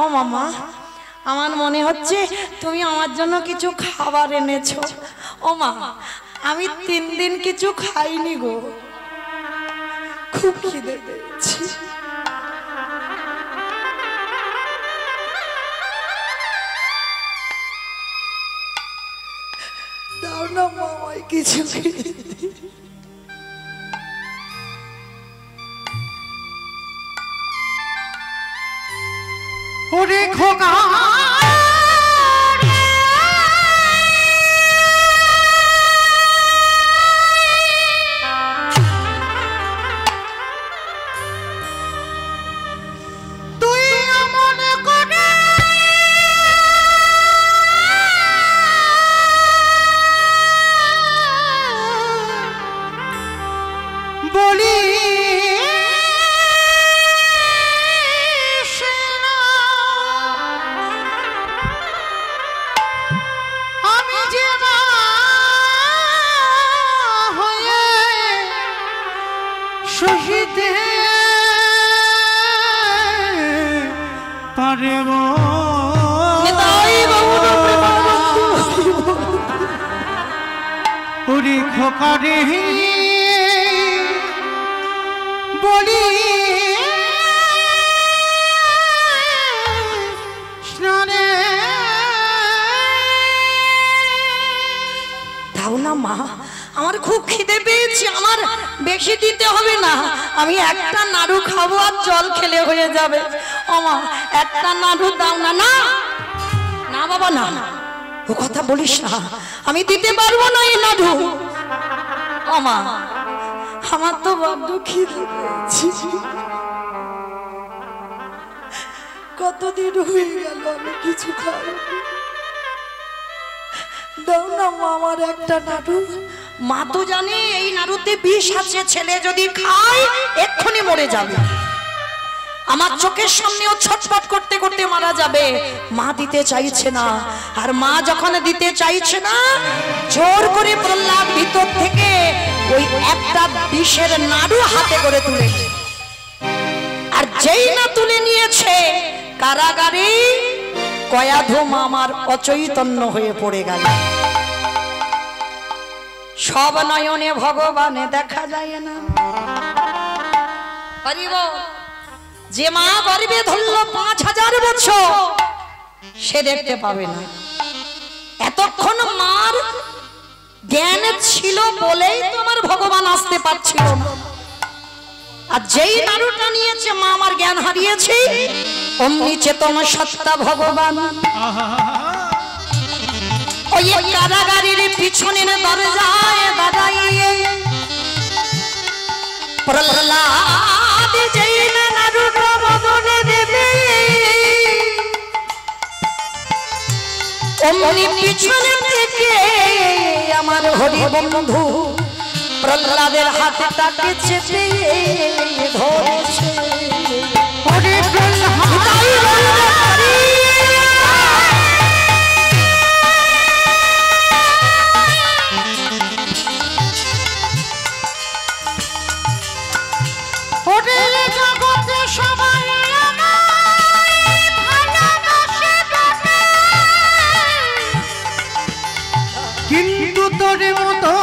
ও মামা, আমার মনে হচ্ছে তুমি আমার জন্য কিছু খাবার এনেছো। ও মা, আমি 3 দিন কিছু খাইনি গো, খুব খিদে পেয়েছি। দাও না মামাই কিছু খেতে। ওরে খোকা খোকারে বলি স্নানে দাও না মা, আমার খুব খিদে পেয়েছি, আমার বেশি দিতে হবে না, আমি একটা নাড়ু খাবো আর জল খেলে হয়ে যাবে। ও মা, একটা নাড়ু দাও না। না না বাবা, না, ও কথা বলিস না, আমি দিতে পারবো না এই নাড়ু। ও মা, আমার তো বড্ড খিদে পেয়েছি, কতদিন হয়ে গেল আমি কিছু খাইনি। দাও না মা আমার একটা নাড়ু। মা তো জানে এই নাড়ুতে বিষ আছে, ছেলে যদি খায় এক্ষুনি মরে যাবে, আমার চোখের সামনেও ছটফট করতে করতে মারা যাবে। মা দিতে চাইছে না, আর মা যখন দিতে চাইছে না, জোর করে প্রহ্লাদ ভিতর থেকে ওই একটা বিষের নাড়ু হাতে করে তুলে, আর যেই না তুলে নিয়েছে, কারাগারে কয়াধু মামার অচৈতন্য হয়ে পড়ে গেল। সব নয়নে ভগবানে দেখা যায় না। যে মা গর্ভে ধরল 5000 বছর, সে দেখতে পাবে না। এতক্ষণ মার জ্ঞান ছিল বলেই তো আমার ভগবান আসতে পারছিল না। আর যেই নাড়ুটা নিয়েছে মা আমার জ্ঞান হারিয়েছে, অমনি চেতন সত্তা ভগবান ওই কারাগারের পিছনের দরজায় দাঁড়াইয়ে প্রহ্লাদ যেই নাড়ুটা বদলে দেবে, অমনি পিছনে থেকে আমার হরি বন্ধু প্রহ্লাদের হাতটাকে চেপে ধরেছে। ওরে প্রহ্লাদ জগতে সবাই ভালোবাসে, কিন্তু তোর মতো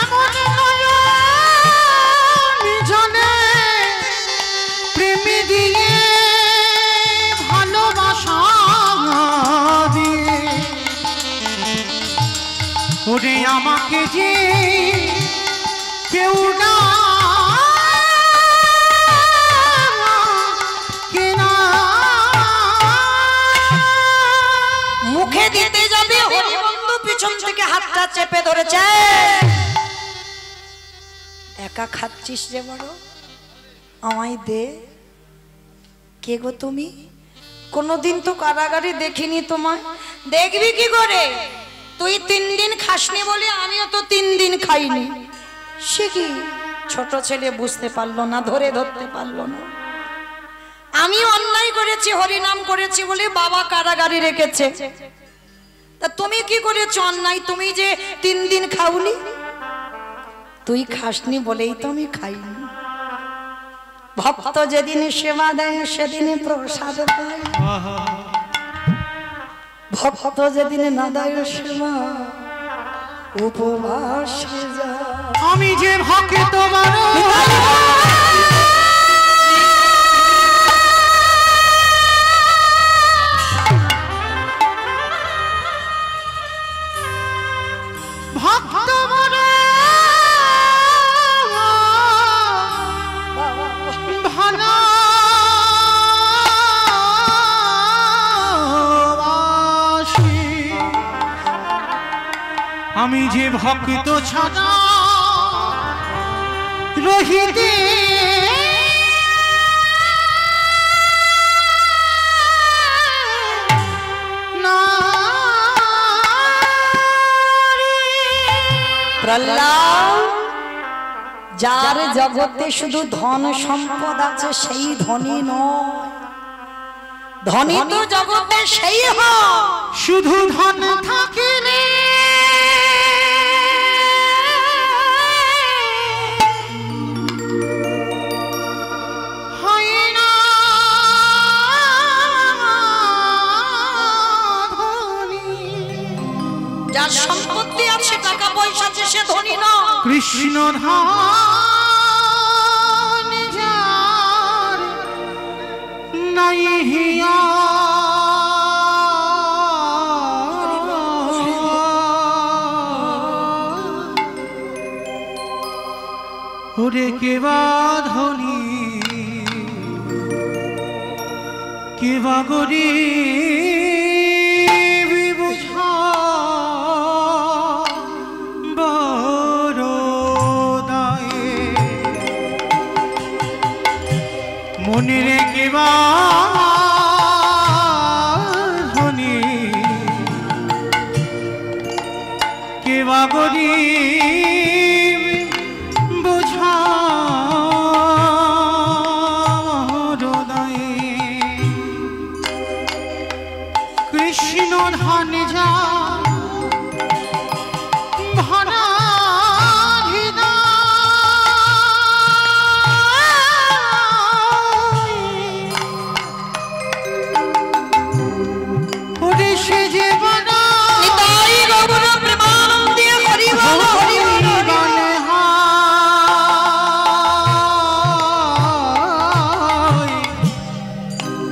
এমন নয় নিজনে প্রেমী দিয়ে ভালোবাসা দিয়ে। ওরে আমাকে যে কেউ না মুখে দিতে যাবে, হরি বন্ধু পিছন থেকে হাতটা চেপে ধরেছে। একা খাচ্ছিস যে বড়, আমায় দে। কে গো তুমি? কোনোদিন তো কারাগারে দেখিনি তোমায়। দেখবি কি করে? তুই 3 দিন খাসনি বলে আমিও তো 3 দিন খাইনি। সে কি ছোট ছেলে বুঝতে পারলো না, ধরতে পারলো না। আমি অন্যায় করেছি, হরিনাম করেছি বলে বাবা কারাগারে রেখেছে। তা তুমি কি করেছো অন্যায়? তুমি যে 3 দিন খাওনি, তুই খাসনি বলেই তো আমি খাইনি। ভক্ত যেদিন সেবা দেয় সেদিন প্রসাদ পায়, ভক্ত যেদিন না দেয় সেবা উপবাসে যায়। আমি যে ভক্ত আমি যে ভক্ত ছাড়া রহিতে প্রহ্লাদ, যার জগতে শুধু ধন সম্পদ আছে সেই ধনী নয়, ধনী তো জগতে সেই হয় শুধু ধন থাকিলে যার সম্পত্তি আছে টাকা পয়সা আছে সে ধনী নয়। কৃষ্ণ ধান যার নাই হিয়া ওরে কেবা ধনী কেবা গরিব বুঝা বড়দায়ে মনে রে কেবা ধনী কেবা গরিব বুঝা বড়দায়ে কৃষ্ণ ধান যা ভরা হৃদয় ওরে সে যে বড় নিতাই গৌর প্রেমানন্দে হরি বল হরি বল হরি বল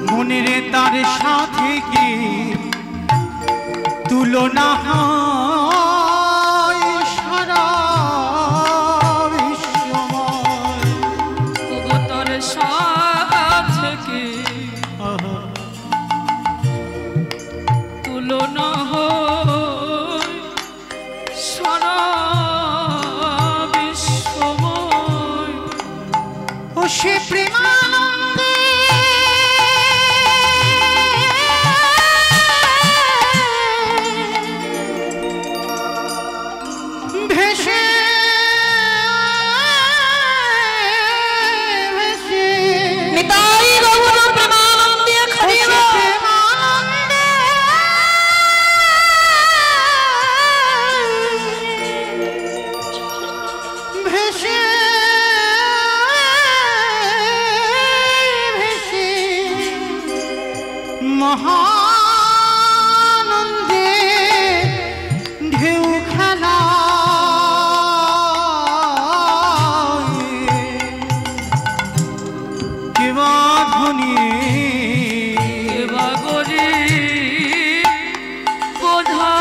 মনে রে তার সাথে কি তুলনা হয় সারা বিশ্বময় তোর সাথে কি তুলনা হয় সারা বিশ্বময়। ও সে প্রেমানন্দে ভেসে ভেসে নিতাই গৌর প্রেমানন্দে হরি বল প্রেমানন্দে ভেসে ভেসে মহানন্দে ঢেউ খেলা কেবা ধনী কেবা গরিব বোঝা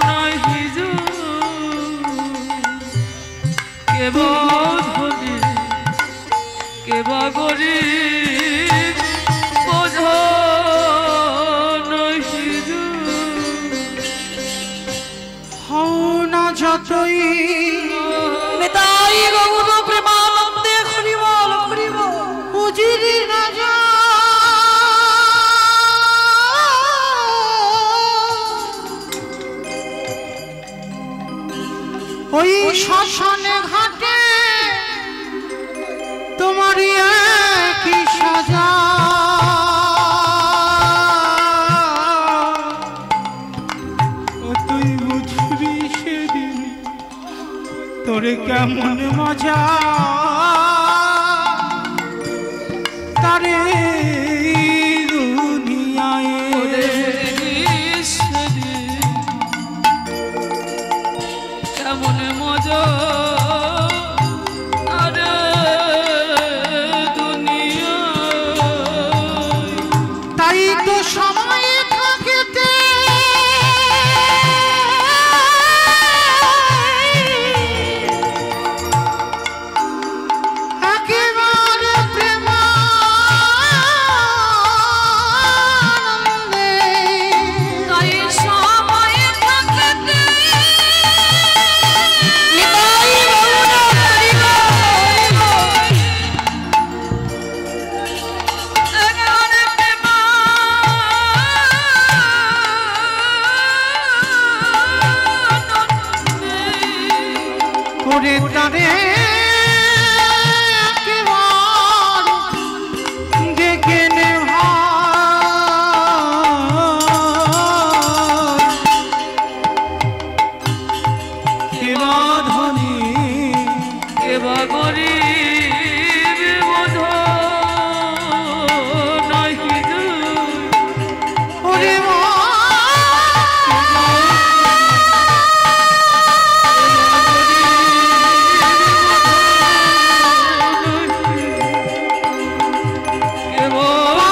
নাহি যো, কেবা ধনী কেবা গরিব বোঝা নাহি যো। হও না যতই নিতাই গৌর প্রেমানন্দে হরি বল হরি বল উজির রাজা ওই শ্মশানে ঘাটে তোমারই একই সাজা ও তুই বুঝবি সেদিন তোরে কেমন মজা তারে দুনিয়ায় কেমন মজা আরে দুনিয়া তাই তো সময় থাকতে একেবারে প্রেমানন্দে তাই সময় থাকতে করে তারে একেবারে দেখে নে কেবা ধনী কেবা গরিব বোধ নাহি ওরে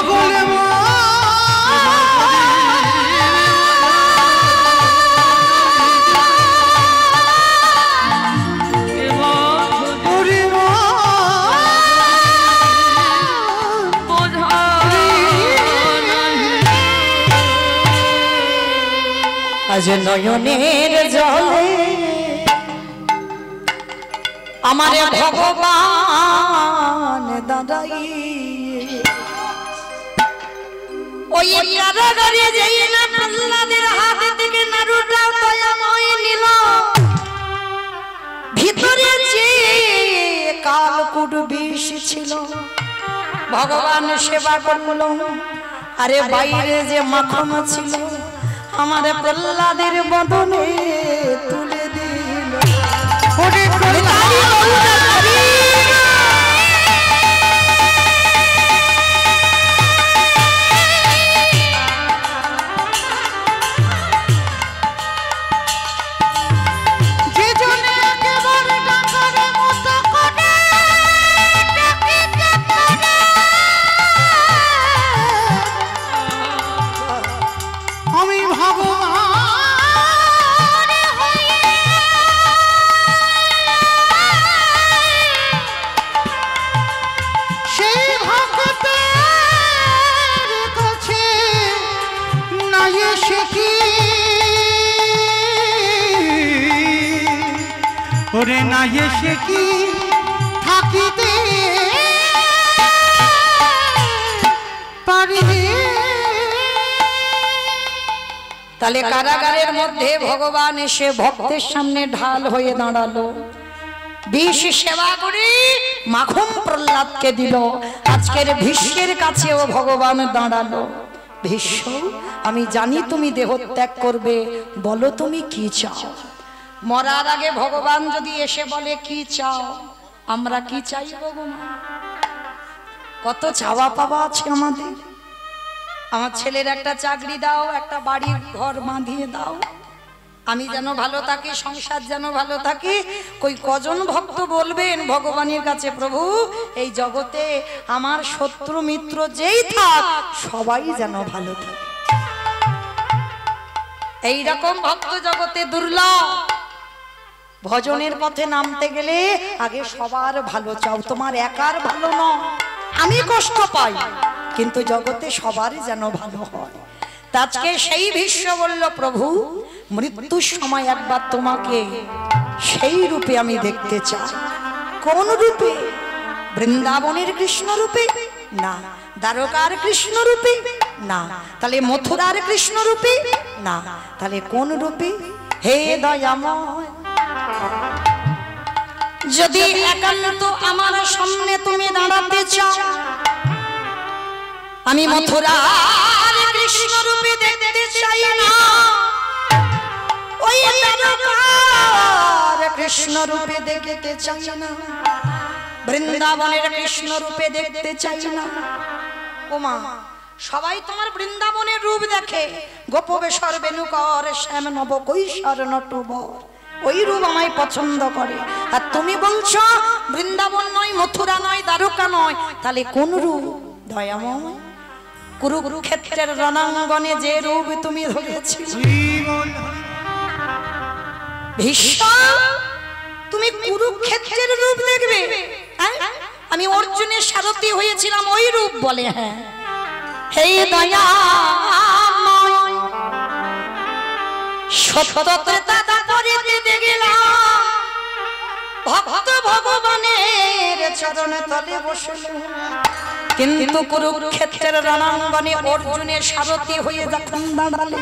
পাগল ওরে আজ নয়নের জলে আমার ভগবান দাদাই ওই কারাগারে যেই না প্রহ্লাদের হাত থেকে নাড়ুটা দয়াময় নিল ভিতরে যে কালকুট বিষ ছিল ভগবান সেবা করল আরে বাইরে যে মাখন ছিল আমার প্রহ্লাদের বদনে তুলে দিল ওরে যে জনে একেবারে ডাকারে মতো করে আমি ভগবান সেই ভক্তের কাছে না এসে কি ওরে না এসে কি থাকিতে পারি তাহলে কারাগারের মধ্যে ভগবান এসে ভক্তের সামনে ঢাল হয়ে দাঁড়ালো বিষ সেবা করে মাখন প্রহ্লাদকে দিল আজকের ভীষ্মের কাছেও ভগবান দাঁড়ালো ভীষ্ম আমি জানি তুমি দেহ ত্যাগ করবে বলো তুমি কি চাও মরার আগে ভগবান যদি এসে বলে কি চাও আমরা কি চাই ভগবান কত চাওয়া পাওয়া আছে আমাদের আমার ছেলের একটা চাকরি দাও একটা বাড়ির ঘর বাঁধিয়ে দাও আমি যেন ভালো থাকি সংসার যেন ভালো থাকি কই কজন ভক্ত বলবেন ভগবানের কাছে প্রভু এই জগতে আমার শত্রু মিত্র যেই থাক সবাই যেন ভালো থাকে এই রকম ভক্ত জগতে দুর্লভ ভজনের পথে নামতে গেলে আগে সবার ভালো চাও তোমার একার ভালো নয় আমি কষ্ট পাই কিন্তু জগতে সবারই যেন ভালো হয় আজকে সেই ভীষ্ম বলল প্রভু মৃত্যুর সময় একবার তোমাকে সেই রূপে আমি দেখতে চাই কোন রূপে বৃন্দাবনের কৃষ্ণ রূপে না দ্বারকার কৃষ্ণ রূপে না তাহলে মথুরার কৃষ্ণ রূপে না তাহলে কোন রূপে হে দয়াময় যদি একান্ত আমার সামনে তুমি দাঁড়াতে চাও আমি মথুরার কৃষ্ণ রূপে দেখতে চাই না ওই দ্বারকার কৃষ্ণ রূপে দেখতে চাই না, বৃন্দাবনের কৃষ্ণ রূপে দেখতে চাই না। ওমা, সবাই তোমার বৃন্দাবনের রূপ দেখে, গোপবেশর বেণুকর শ্যাম নব কৈশোর নটবর, ওই রূপ আমায় পছন্দ করে। আর তুমি বলছো বৃন্দাবন নয়, মথুরা নয়, দ্বারকা নয়, তাহলে কোন রূপ? দয়াময়, কুরুক্ষেত্রের রণাঙ্গনে যে রূপ তুমি ধরেছিলে, ভীষ্ম তুমি কুরুক্ষেত্রের রূপ দেখবে? আমি অর্জুনের সারথি হয়েছিলাম, ওই রূপ বলে? হ্যাঁ, হে দয়া সত্যতা পরিতে গেলাম, ভক্ত ভগবানের চরণ তলে বসল, কিন্তু কুরুক্ষেত্রের রণাঙ্গনে অর্জুনের সারথি হয়ে যখন দাঁড়ালে,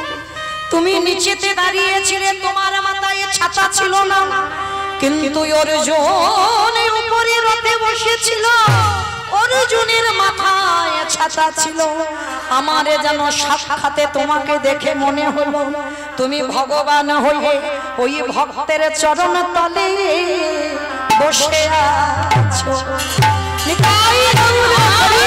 তুমি নিচেতে দাঁড়িয়েছিলে, তোমার মাথায় ছাতা ছিল না, কিন্তু অর্জুন উপরে রথে বসেছিল, অর্জুনের মাথায় ছাতা ছিল। আমারে যেন সাক্ষাতে তোমাকে দেখে মনে হলো তুমি ভগবান হয়ে ওই ভক্তের চরণ তলে বসে আছো। নিতাই গৌর হরি।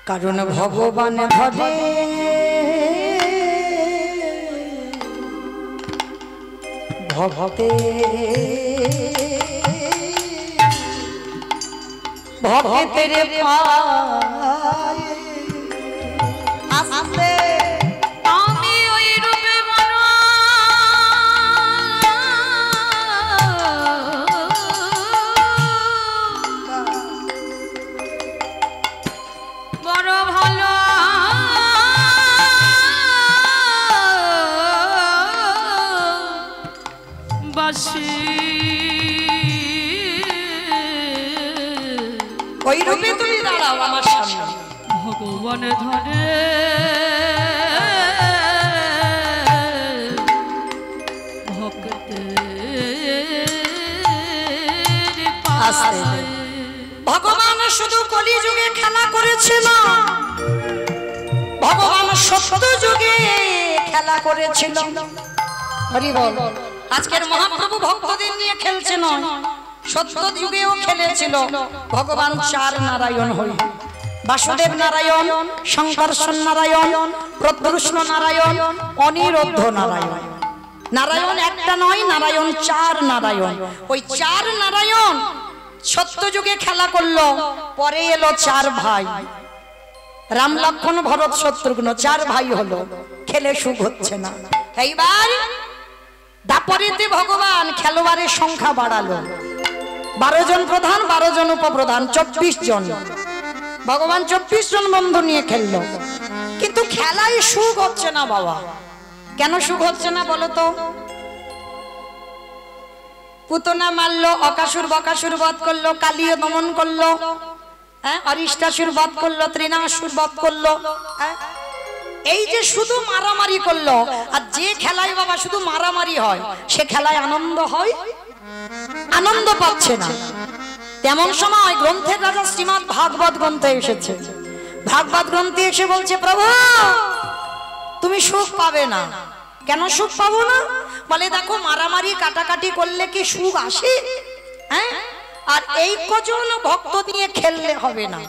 কারণ ভগবান ধরে ভক্তে, ভক্তের পায় আসলে আমি ওই রূপে বড় ভালো বাসি, ওই রূপে তুমি দাঁড়াও আমার সামনে। ভগবান ধরে ভগবান শুধু কলিযুগে খেলা করেছে না, ভগবান সত্য যুগে খেলা করেছিল। হরি বল। আজকের মহাপ্রভু ভক্তদের নিয়ে খেলছে নয়, সত্য যুগেও খেলেছিল। ভগবান চার নারায়ণ হয়ে, বাসুদেব নারায়ণ, শঙ্কর্ষণ নারায়ণ, প্রদ্যুষ্ণ নারায়ণ, অনিরুদ্ধ নারায়ণ। নারায়ণ একটা নয়, নারায়ণ চার নারায়ণ। ওই চার নারায়ণ সত্য যুগে খেলা করলো, পরে এলো চার ভাই, রাম লক্ষ্মণ ভরত শত্রুঘ্ন, চার ভাই হলো, খেলে সুখ হচ্ছে না। এইবার দাপরেতে ভগবান খেলোয়াড়ের সংখ্যা বাড়ালো, 12 জন প্রধান, 12 জন উপপ্রধান, 24 জন। ভগবান 24 জন বন্ধু নিয়ে খেললো, কিন্তু খেলায় সুখ হচ্ছে না বাবা। কেন সুখ হচ্ছে না বলো তো? পুতনা মারলো, অকাসুর বকাসুর বধ করলো, কালীয় দমন করলো, অরিষ্টাসুর বধ করলো, ত্রিনাসুর বধ করলো। এই যে শুধু মারামারি করলো, আর যে খেলায় বাবা শুধু মারামারি হয়, সে খেলায় আনন্দ হয়? আনন্দ পাচ্ছে না। তেমন সময় গ্রন্থের রাজা শ্রীমদ্ ভাগবত গ্রন্থে এসেছে। ভাগবত গ্রন্থে এসে বলছে, প্রভু তুমি সুখ পাবে না। কেন সুখ পাবো না? বলে দেখো, মারামারি কাটাকাটি করলে কি সুখ আসে? হ্যাঁ, আর এই কজন ভক্ত নিয়ে খেললে হবে না,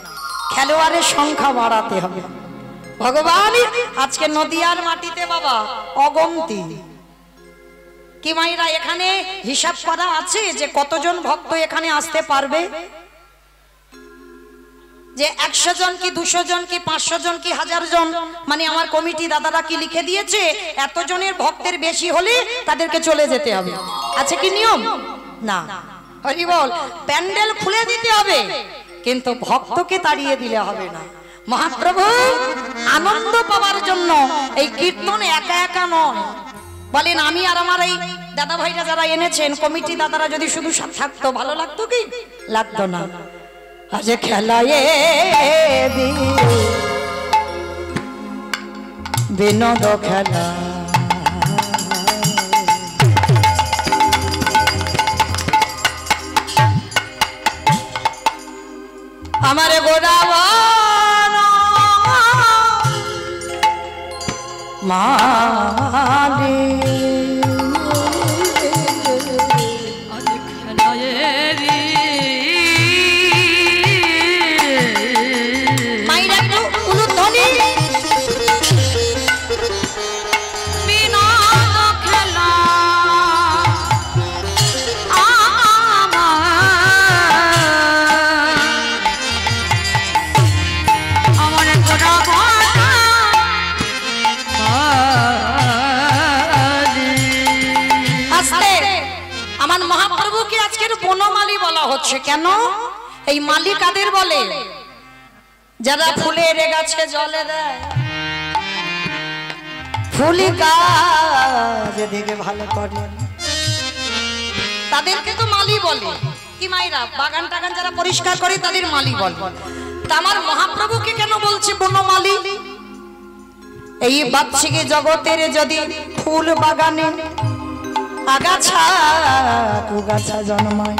খেলোয়াড়ের সংখ্যা বাড়াতে হবে। ভগবান আজকে নদিয়ার মাটিতে বাবা অগন্তি। কি মাইরা এখানে হিসাব করা আছে যে কতজন ভক্ত এখানে আসতে পারবে? যে 100 জন কি 200 জন কি 500 জন কি 1000 জন, মানে আমার কমিটি দাদারা কি লিখে দিয়েছে এত জনের ভক্তের বেশি হলে তাদেরকে চলে যেতে হবে। আছে কি নিয়ম? না। হরি বল। প্যান্ডেল খুলে দিতে হবে, কিন্তু ভক্তকে তাড়িয়ে দিলে হবে না। মহাপ্রভু আনন্দ পাওয়ার জন্য এই কীর্তন একা একা নয়, বলেন আমি আর আমার এই দাদা ভাইরা যারা এনেছেন কমিটি দাদারা যদি শুধু থাকতো ভালো লাগতো কি? লাগতো না। আজ খেলায় বিনোদ খেলা আমার গোড়াবা মালি আজ খেলায় মাইরা একটু উলুধ্বনি বিনোদ খেলা আমার গোড়া আমার মহাপ্রভুকে আজকের বনমালী বলা হচ্ছে কেন? এই মালি কাদের বলে? যারা ফুলের গাছে জলে দেয়, ফুলি গাছ দেখে ভালো করে, তাদেরকে তো মালি বলে। কি মাইরা বাগান টাগান যারা পরিষ্কার করে তাদের মালি বলে। তা আমার মহাপ্রভুকে কেন বলছে বনমালী? এই বাচ্চিকে জগতের যদি ফুল বাগানে আগাছা কুগাছা জন্মায়,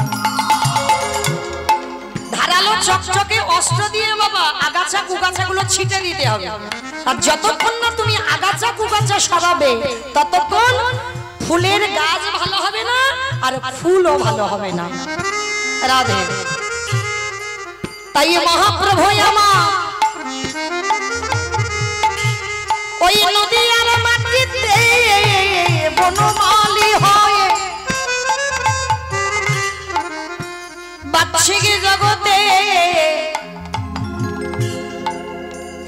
ধারালো চকচকে অস্ত্র দিয়ে বাবা আগাছা কুগাছা গুলো ছিটে দিতে হবে। আর যতক্ষণ না তুমি আগাছা কুগাছা সরাবে ততক্ষণ ফুলের গাছ ভালো হবে না আর ফুলও ভালো হবে না। রাধে। তাই মহাপ্রভু আমার ওই নদী আর মাটিতে বনমালী হয়ে বাচ্চিকে জগতে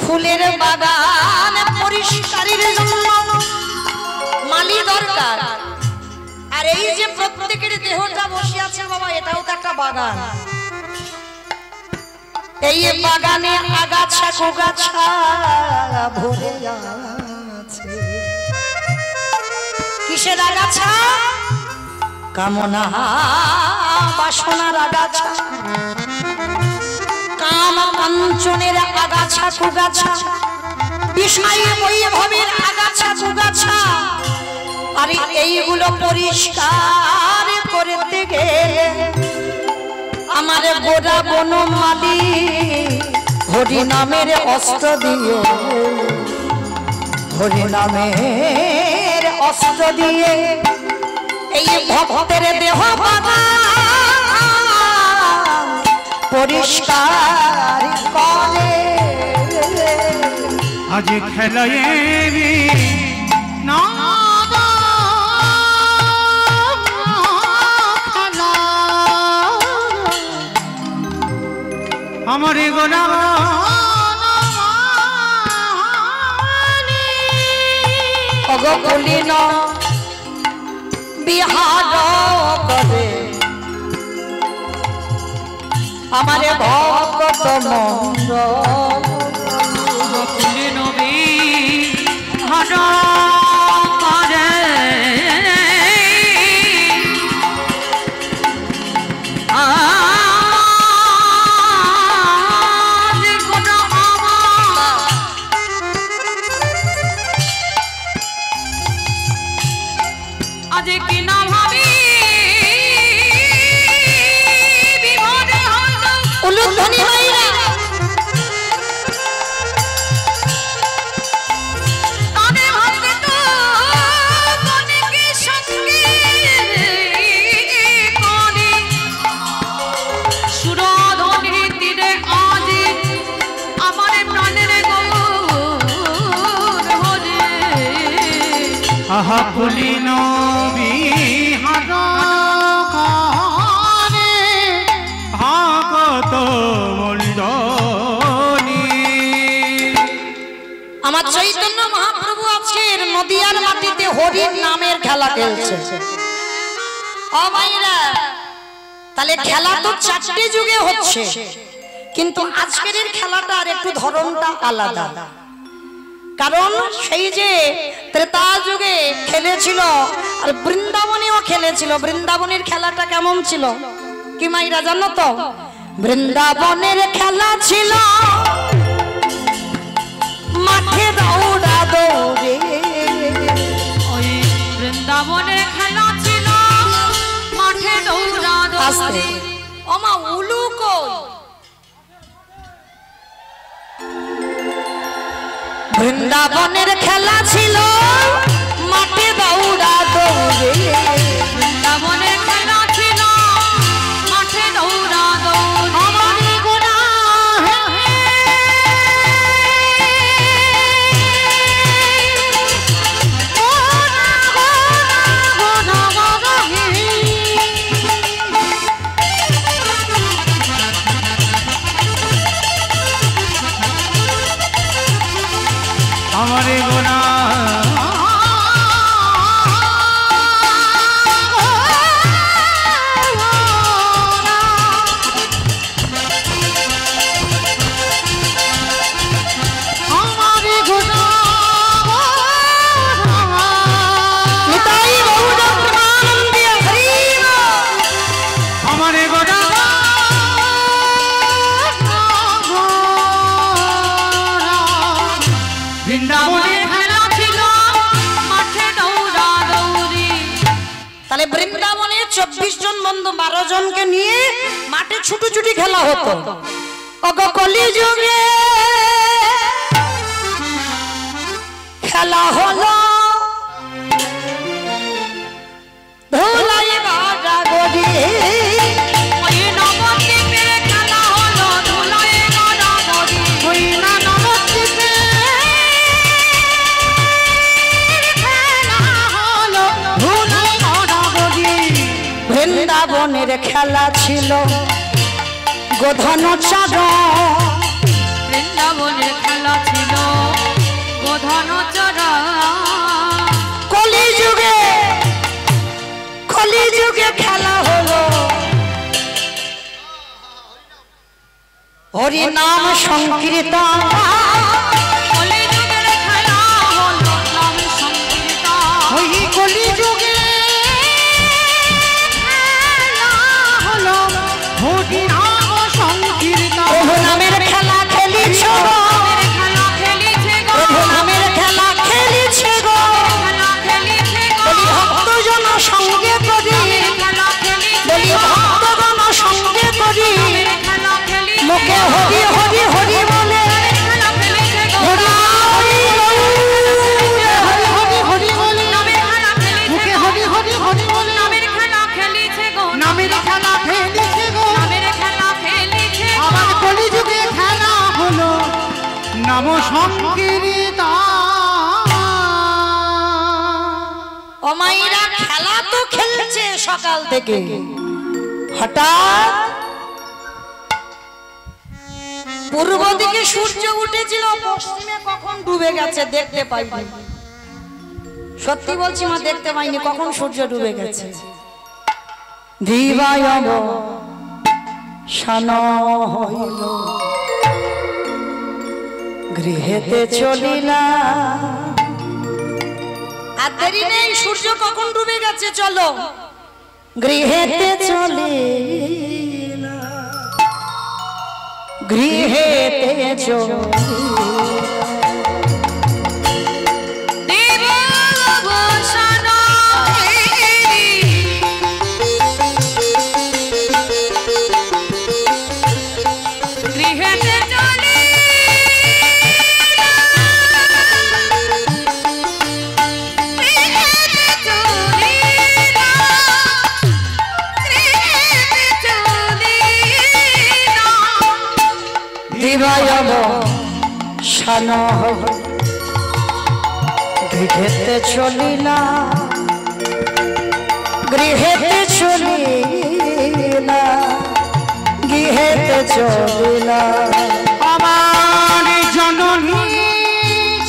ফুলের বাগান পরিষ্কারের জন্য মালি দরকার। আর এই যে প্রত্যেকের দেহটা বসে আছে বাবা, এটাও তো একটা বাগান। এই বাগানে আগাছা কুগাছা ভরে আছে। কিসের আগাছা? কামনা বাসনার আগাছা, কাম কাঞ্চনের আগাছা কুগাছা, বিষয় বৈভবের আগাছা কুগাছা। আর এইগুলো পরিষ্কার করতে গেলে আমার গোড়া বনমালী হরি নামের অস্ত্র দিয়ে, হরি নামের অস্ত্র দিয়ে এই ভক্তের দেহ পরিষ্কার করে। আজ খেলায় না আমার গোনা অগলিন বিহার করে আমারে ভক্ত মন্ডল নবী হর করে আহা ফুলিন বিহার করে ভক্ত মণ্ডলী। আমার চৈতন্য মহাপ্রভু আজকের নদিয়ার মাটিতে হরির নামের খেলা খেলছে। ও ভাইরা, তাহলে খেলা তো চারটে যুগে হচ্ছে, কিন্তু আজকের খেলাটা আর একটু ধরনটা আলাদা। কারণ সেই যে ত্রেতা যুগে খেলেছিল আর বৃন্দাবনেও খেলেছিল। বৃন্দাবনের খেলাটা কেমন ছিল কি মাইরা জানো তো? বৃন্দাবনের খেলা ছিল মাঠে দৌড়া দৌড়ে। ওই বৃন্দাবনের খেলা ছিল মাঠে দৌড়া দৌড়ে। ওমা উলু কই? বৃন্দাবনের খেলা ছিল মাঠে দৌড়া দৌড়ে। বৃন্দাবনের খেলা ছিল মাঠে দৌড়া দৌড়ে। আমারই গোনা আমারে গোনা তাহলে বৃন্দাবনে 24 জন বন্ধু 12 জনকে নিয়ে মাঠে ছুটোছুটি খেলা হতো। ওগো কলিযুগে খেলা হলো ধুলাই গাড়া গড়ি। ওই নবদ্বীপে খেলা হলো ধুলাই গাড়া গড়ি। ওই না নবদ্বীপে খেলা হলো ধুলাই গাড়া গড়ি। বৃন্দাবনের খেলা ছিল গোধন চাদর। বৃন্দাবনের খেলা ছিল গোধন চড়া। কলিযুগে খেলা হলো হরি নাম সংকীর্তন। কলিযুগের খেলা হলো নাম সংকীর্তন। ওই কলিযুগে খেলা হলো হরি নাম সংকীর্তন। প্রভু নামের খেলা খেলিছো গো, খেলা খেলিছে গো, প্রভু নামের খেলা খেলিছে গো। খেলা খেলিছে গো, বলি ভক্তজন সঙ্গে করি, খেলা খেলিছে বলি ভক্তগণ সঙ্গে করি। খেলা খেলিছে মুখে হরি হরি হরি বলে খেলা খেলিছে গো, হরি হরি হরি হরি হরি বলে নামের খেলা খেলিছে মুখে হরি হরি হরি বলে নামের খেলা খেলিছে গো, নামের খেলা খেলিছে গো। নামের খেলা খেলিছে গো। আমার কলিযুগে খেলা হলো নাম সংকীর্তন। ও মাইরা খেলা তো খেলছে সকাল থেকে, হঠাৎ পূর্ব দিকে সূর্য উঠেছিল, পশ্চিমে কখন ডুবে গেছে দেখতে পাইনি। সত্যি বলছি মা, দেখতে পাইনি কখন সূর্য ডুবে গেছে। দিবায়ব শান হইল গৃহেতে চলিলা। আর দেরি নেই, সূর্য কখন ডুবে গেছে, চলো গৃহেতে চলিলা। গৃহেতে চলিলা। দিবায়ব শান গৃহেতে চলিলা। গৃহেতে চলিলা, গৃহেতে চলিলা। আমার জননী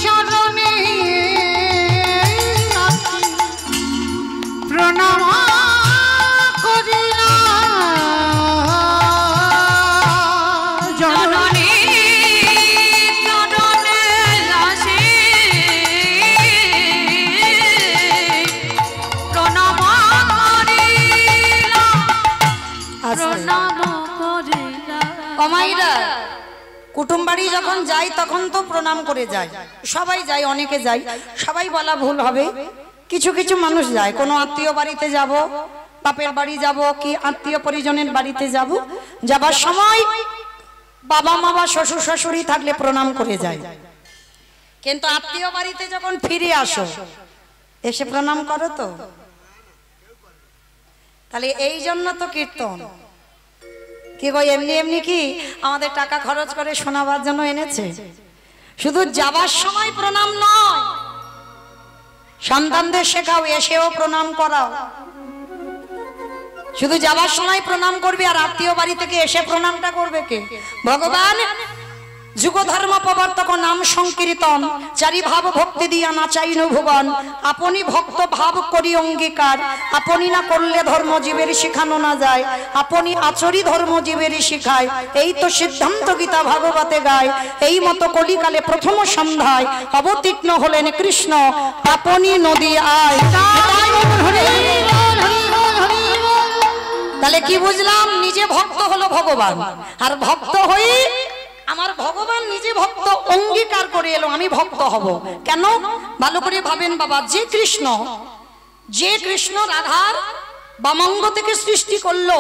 চরণে প্রণাম করিলা। জননী চরণে আশীর্বাদ প্রণাম করিলা। অমাইরা কুটুম বাড়ি যখন যাই তখন তো প্রণাম করে যায়, সবাই যায়, অনেকে যায়, সবাই বলা ভুল হবে, কিছু কিছু মানুষ যায়। কোনো আত্মীয় বাড়িতে যাব, বাপের বাড়ি যাব, কি আত্মীয় পরিজনের বাড়িতে যাব, যাবার সময় বাবা মা বা শ্বশুর শাশুড়ি থাকলে প্রণাম করে যায়। কিন্তু আত্মীয় বাড়িতে যখন ফিরে আসো এসে প্রণাম করো তো? তাহলে এই জন্য তো কীর্তন। কি গো এমনি এমনি কি আমাদের টাকা খরচ করে শোনাবার জন্য এনেছে? শুধু যাবার সময় প্রণাম নয়, সন্তানদের শেখাও, এসেও প্রণাম করাও। শুধু যাবার সময় প্রণাম করবে আর আত্মীয় বাড়ি থেকে এসে প্রণামটা করবে কে? ভগবান যুগ ধর্ম প্রবর্তক নাম সংকীর্তন, চারি ভাব ভক্তি দিয়া নাচাইনু ভুবন, আপনি ভক্ত ভাব করি অঙ্গীকার, আপনি না করলে ধর্ম জীবের শিখানো না যায়, আপনি আচরি ধর্ম জীবের শিখায়, এই তো সিদ্ধান্ত গীতা ভাগবতে গায়। এই মতো কলিকালে প্রথম সন্ধ্যায় অবতীর্ণ হলেন কৃষ্ণ, আপনি নদী আয়। তাহলে কি বুঝলাম? নিজে ভক্ত হলো ভগবান, আর ভক্ত হয়ে আমার ভগবান নিজে ভক্ত অঙ্গীকার করে এলো আমি ভক্ত হব। কেন? ভালো করে ভাবেন বাবা, যে কৃষ্ণ রাধার বামাঙ্গ থেকে সৃষ্টি করলো,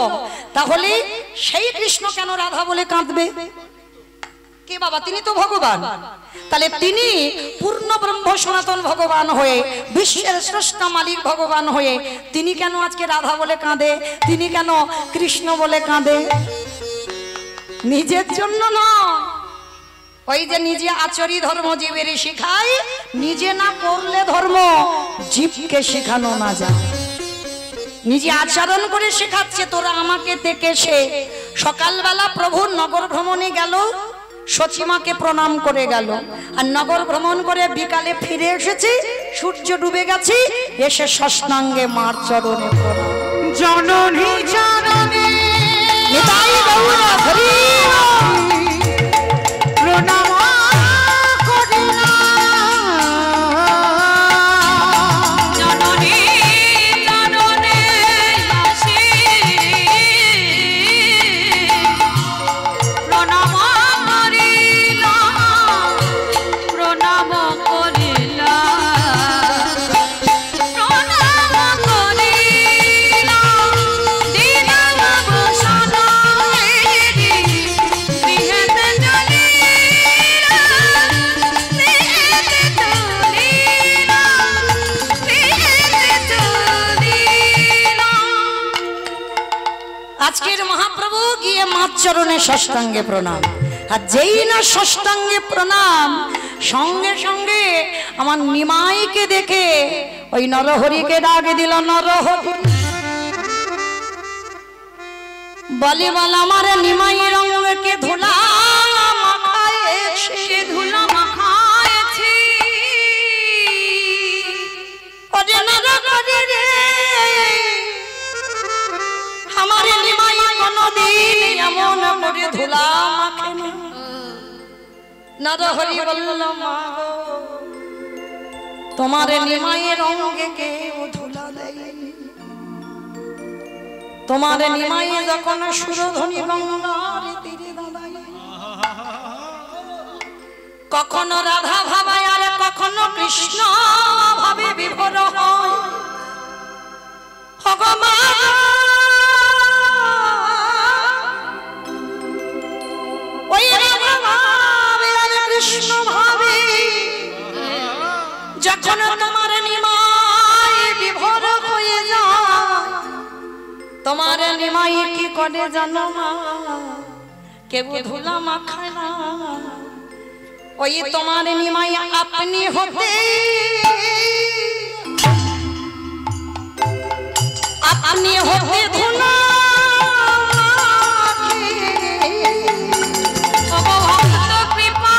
তাহলে সেই কৃষ্ণ কেন রাধা বলে কাঁদবে? কে বাবা? তিনি তো ভগবান। তাহলে তিনি পূর্ণ ব্রহ্ম সনাতন ভগবান হয়ে, বিশ্বের শ্রেষ্ঠ মালিক ভগবান হয়ে তিনি কেন আজকে রাধা বলে কাঁদে? তিনি কেন কৃষ্ণ বলে কাঁদে? নিজের জন্য নয়, ওই যে নিজে আচরি ধর্ম জীবের শিখায়, নিজে না করলে ধর্ম জীবকে শেখানো না যায়। নিজে আচরণ করে শেখাচ্ছে, তোরা আমাকে দেখে। সে সকালবেলা প্রভুর নগর ভ্রমণে গেল, সচিমাকে প্রণাম করে গেল, আর নগর ভ্রমণ করে বিকালে ফিরে এসেছে, সূর্য ডুবে গেছে, এসে ষষ্ঠাঙ্গে মার চরণে প্রণাম। জননী চরণে নিতাই গৌর হরি প্রণাম করিলাম। জননী চরণে আসি প্রণাম করিলাম, প্রণাম করিলাম, প্রণাম করিলাম। দিলাম ভূষণ গৃহেতে চলিলাম, গৃহেতে চলিলাম, গৃহেতে চলিলাম। আজকের মহাপ্রভু গিয়ে মার চরণে ষষ্ঠাঙ্গে প্রণাম, আর যেই না ষষ্ঠাঙ্গে প্রণাম, সঙ্গে সঙ্গে আমার নিমাইকে দেখে ওই নরহরিকে ডাক দিল। নরহরি বলে বল আমার নিমাই রঙকে ধুলা মাখায়েছে, ধুলা মাখায়েছি, ওরে নরহরি রে, আমার নিমাই কোনদিন এমন করে ধুলা মাখে না। নরহরি বলল মা গো, তোমার নিমাইয়ের অঙ্গে কেউ ধুলা দেয়নি। তোমার নিমাইয়ে যখন সুরধ্বনি গঙ্গার তীরে দাঁড়ায়, কখনো রাধা ভাবায় আর কখনো কৃষ্ণ ভাবে বিভোর হয়। ভগবান ওই রাধা ভাবে আর কৃষ্ণ ভাবে, যখন তোমার নিমাই বিভোর হয়ে যায়, তোমার নিমাই কি করে জানো মা? কেউ ধুলা মাখায় না, ওই তোমার নিমাই আপনি হতে, আপনি হতে ধুলা ভক্ত কৃপা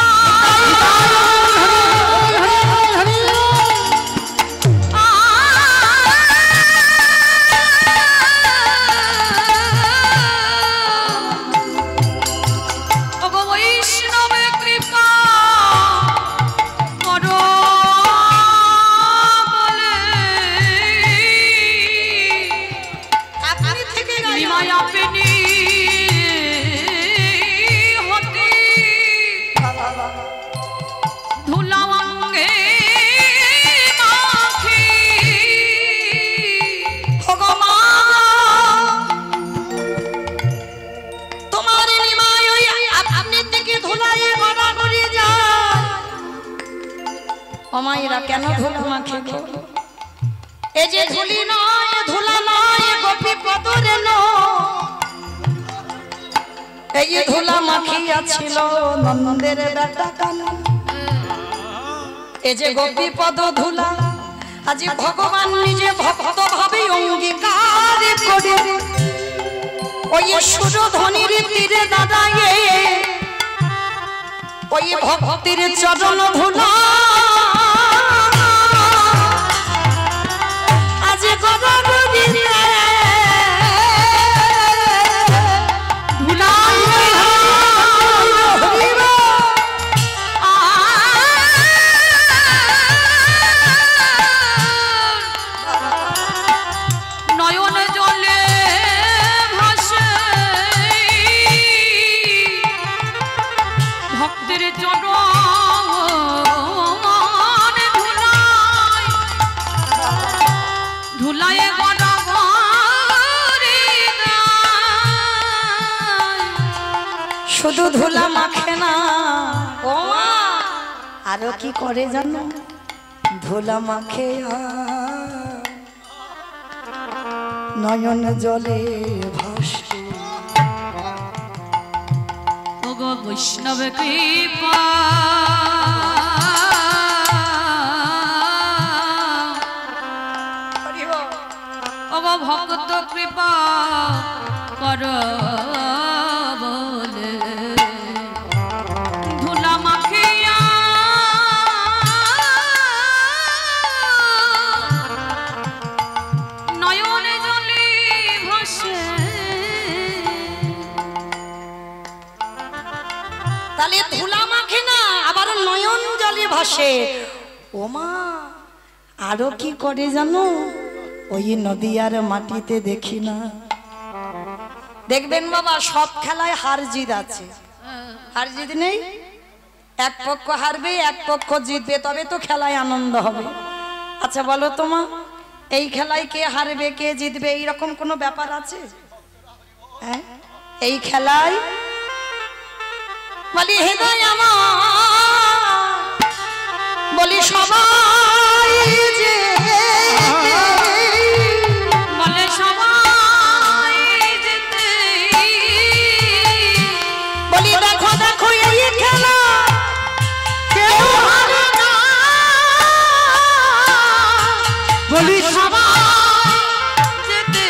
বৈষ্ণবে কৃপা করো বলে, আপনি থেকে অমাইরা কেন ধুলা মাখে গো? এই যে ধুলি নয় ধুলা নয় গোপী পদরে এই ধুলা মাখিয়া ছিল নন্দের বেটা কানন। এই যে গোপী পদ ধুলা আজ ভগবান নিজে ভক্ত ভাবে অঙ্গীকার করে ওই সুরধ্বনির তীরে দাঁড়ায়ে ওই ভক্তির চরণ ধুলা আজ গদাগদি শুধু ধুলা মাখে না ও মা আরো কি করে জানো? ধুলা মাখে নয়ন জলে ভাসে। ওগো বৈষ্ণব কৃপা ওগো ভক্ত কৃপা কর বলে ধুলা মাখিয়া নয়নে জলে ভাসে। তাহলে ধুলা মাখে না আবার নয়ন জলে ভাসে। ও মা আরো কি করে জানো? ওই নদীয়ার মাটিতে দেখি না, দেখবেন বাবা সব খেলায় হার জিত আছে, হার জিত নেই? এক পক্ষ হারবে এক পক্ষ জিতবে, তবে তো খেলায় আনন্দ হবে। আচ্ছা বলো তোমা, এই খেলায় কে হারবে কে জিতবে এইরকম কোনো ব্যাপার আছে? হ্যাঁ এই খেলায় বলি হৃদয় আমার বলি সবাই যে বলে সবাই যেতে বলি দেখো দেখো এই খেলা কেউ হারে না বলি সবাই যেতে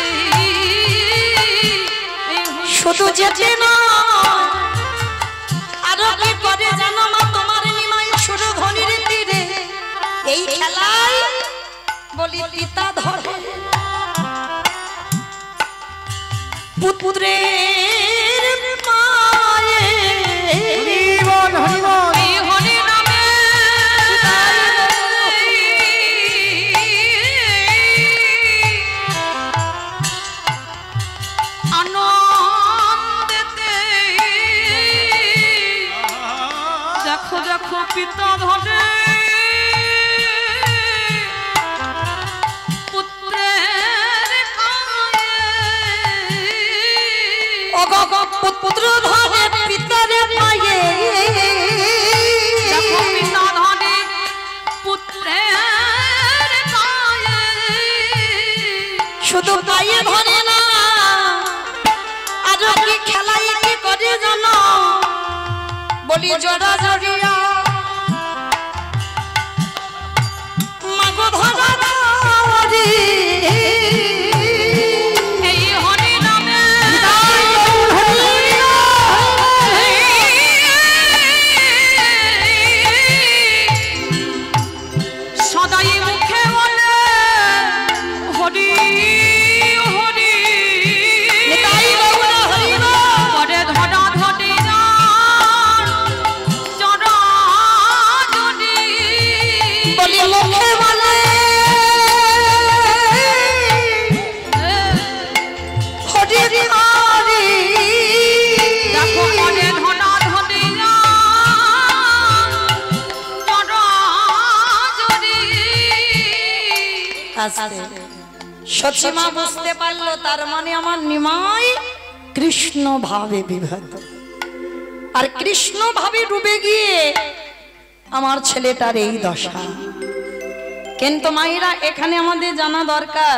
শুধু যেতে না আরো কি করে জানো মা? তোমার নিমাই সুরধ্বনির তীরে এই খেলায় বলি পিতা ধরে পুত্রের মায়ে হরিবল হরিবল এই হরি নামে আনন্দেতে দেখো দেখো পিতা ধরে পুত্র ধরে পিতার মায়ে দেখো পিতা ধরে পুত্রের গায়ে শুধু পায়ে ধরে না আরো কি খেলায় কি করে জানো? বলি জড়া জড়িয়া মাগো ধরা ধরি এই হরি নামে সদাই মুখে বলে হরি হরি নিতাই বাবুরা হরিব পরে ধরা ধরি চরা জড়ি বলি মুখে বলে হরি হরি দেখো পরে ধরা ধরি চরা জড়ি সচিমা বুঝতে পারলো তার মানে আমার নিমাই কৃষ্ণ ভাবে বিভক্ত, আর কৃষ্ণ ভাবে ডুবে গিয়ে আমার ছেলেটার এই দশা। কিন্তু মায়েরা এখানে আমাদের জানা দরকার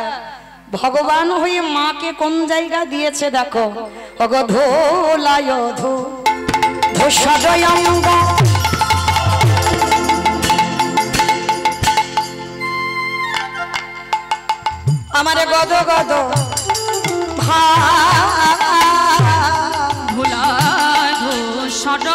ভগবান হয়ে মাকে কোন জায়গা দিয়েছে দেখো ওগো ধোলায় ধো ধো সজয়ঙ্গ আমারে গদ গদ ভা ভোলা ধো সদ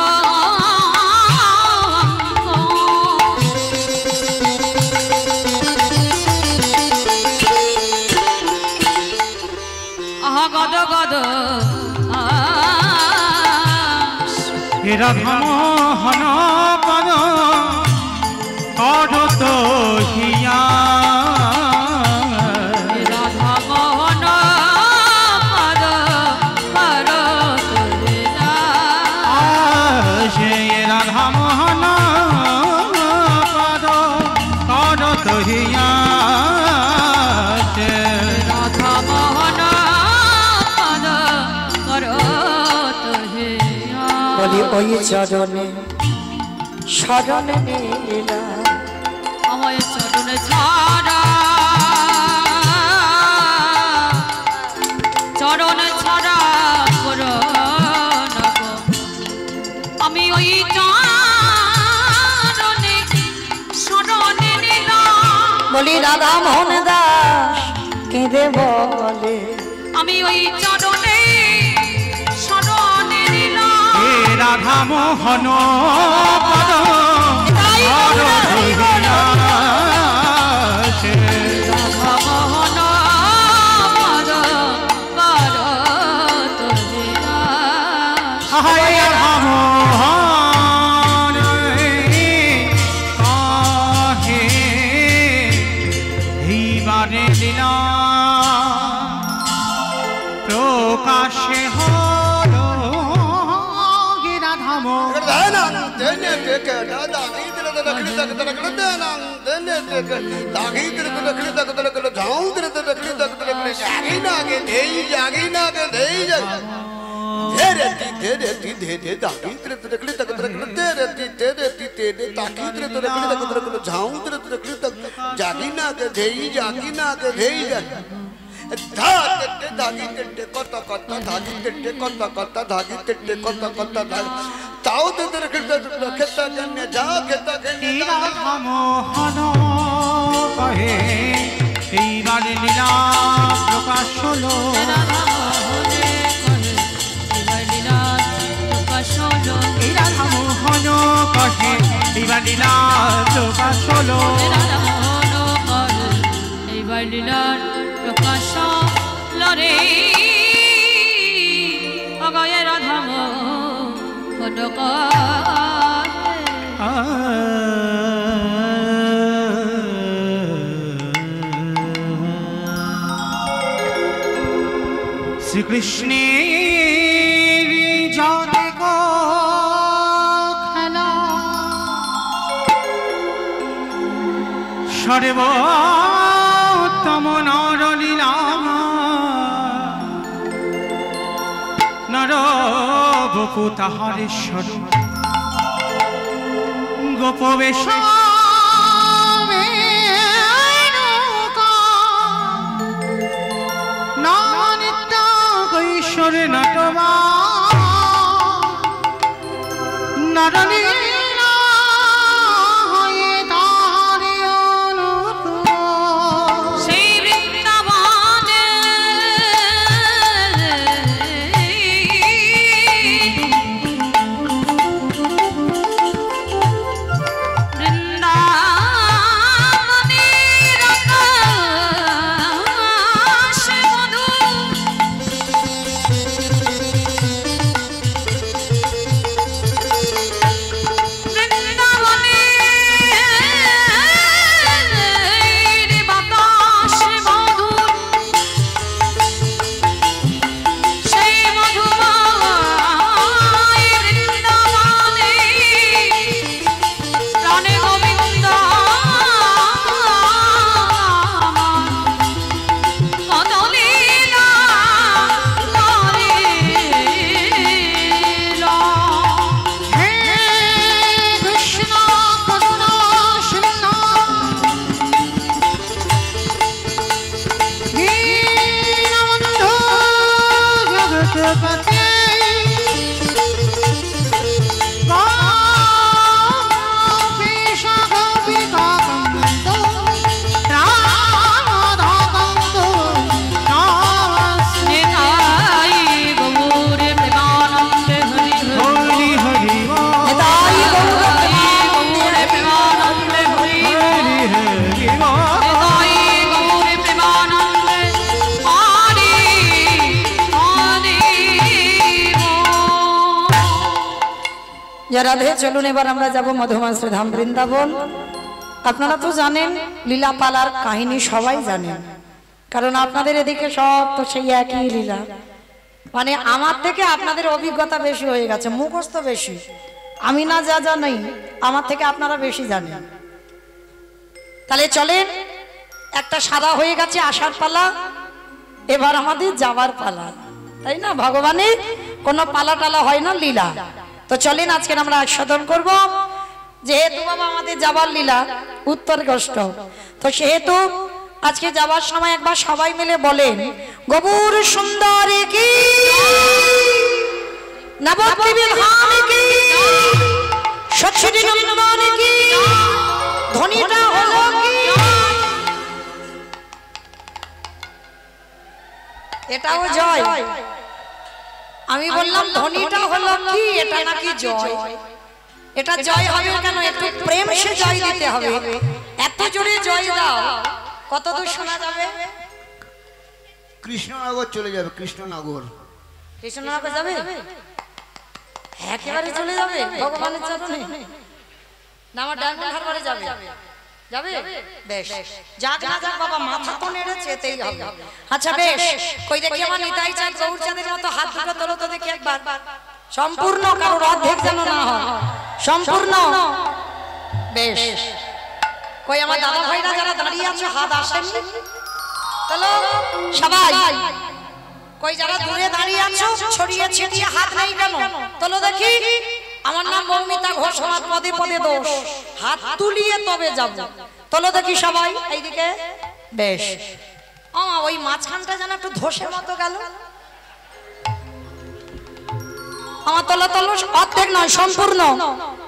গদ গদ রাধা মোহন পদ করত হিয়া রাধা মোহন পদ করত হিয়া সে রাধা মোহন পদ করত হিয়া রাধা মোহন পদ করত হিয়া বলি ওই চরণে শরণে নীলা আমায় চরণে ছাড়া চরণে ছাড়া করো না গো। আমি ওই চরণে শরণে নিলাম বলি রাধা মোহন দাস কেঁদে বলে আমি ওই চরণে শরণে নিলাম রাধা মোহন পদ করত হিয়া রাধা মোহন পদ করত হিয়া হায় রাধা মোহন কাহে এইবারে লীলা প্রকাশে হলো রাধা মোহন তাও তোদের খেতা কেনে যা খেতা কেনে রাধা মোহন কহে এইবারে লীলা প্রকাশ হলো রাধা মোহনে কহে এবার লীলা প্রকাশ হলো এই রাধা মোহন কহে এইবার লীলা প্রকাশ হলো রাধা মোহন কহে এইবার লীলার প্রকাশ হলো রে অগয়ে রাধা মোহন কহে শ্রীকৃষ্ণের জনে গো খেলা সর্বোত্তম নরলীলা নর বপু তাহারেশ্বর গোপবেশ কৈশোরে নটবা নরলীলা হয়ে তারে অনুরূপ সেই বৃন্দাবনে বৃন্দাবনে আকাশে মধু রাধে চলুন এবার আমরা যাব মধুমাশ্রী ধাম বৃন্দাবন। আপনারা তো জানেন লীলা পালার কাহিনী সবাই জানেন, কারণ আপনাদের এদিকে সব তো সেই একই লীলা। মানে আমার থেকে আপনাদের অভিজ্ঞতা বেশি হয়ে গেছে, মুখস্থ বেশি। আমি না যা জানি আমার থেকে আপনারা বেশি জানেন। তাহলে চলেন, একটা সাদা হয়ে গেছে আসার পালা, এবার আমাদের যাবার পালা, তাই না? ভগবানের কোনো পালা টালা হয় না, লীলা। তো চলেন আজকে আমরা আস্বাদন করব। যেহেতু বাবা আমাদের যাবার লীলা উত্তর কষ্ট, তো সেহেতু আজকে যাবার সময় একবার সবাই মিলে বলেন গৌর সুন্দরী কি, নবদ্বীপের ধাম কি, সচ্চিদ নন্দন কি, ধ্বনিটা হলো কি? এটাও জয়। আমি বললাম ধ্বনিটা হলো কি, এটা নাকি জয়। এটা জয় হবে কেন? একটু প্রেম সে জয় দিতে হবে। এত জোরে জয় দাও, কত দূর শোনা যাবে? কৃষ্ণনগর চলে যাবে, কৃষ্ণনগর। কৃষ্ণনগর যাবে, একেবারে চলে যাবে ভগবানের চরণে। না আমার ডায়মন্ড হারবারে যাবে? যাবে, বেশ। যাক না যাক বাবা, মাথা তো নেড়েছে, এতেই হবে। আচ্ছা বেশ, কই দেখি আমার নিতাই চাঁদ গৌর চাঁদের মতো হাত দুটো তোলো তো দেখি একবার। সম্পূর্ণ, কারোর অর্ধেক যেন না হয়, সম্পূর্ণ। বেশ, কই আমার দাদা ভাইরা যারা দাঁড়িয়ে আছো হাত আসেনি তোলো সবাই। কই যারা দূরে দাঁড়িয়ে আছো ছড়িয়ে ছিটিয়ে হাত নেই কেন? তোলো দেখি। আমার নাম মৌমিতা ঘোষ, আমার পদে পদে দোষ, হাত তুলিয়ে তবে যাব। তোলো দেখি সবাই এইদিকে। বেশ, ওই মাঝখানটা যেন একটু ধসের মতো গেল। আমার তোলো তোলো, অর্ধেক নয় সম্পূর্ণ।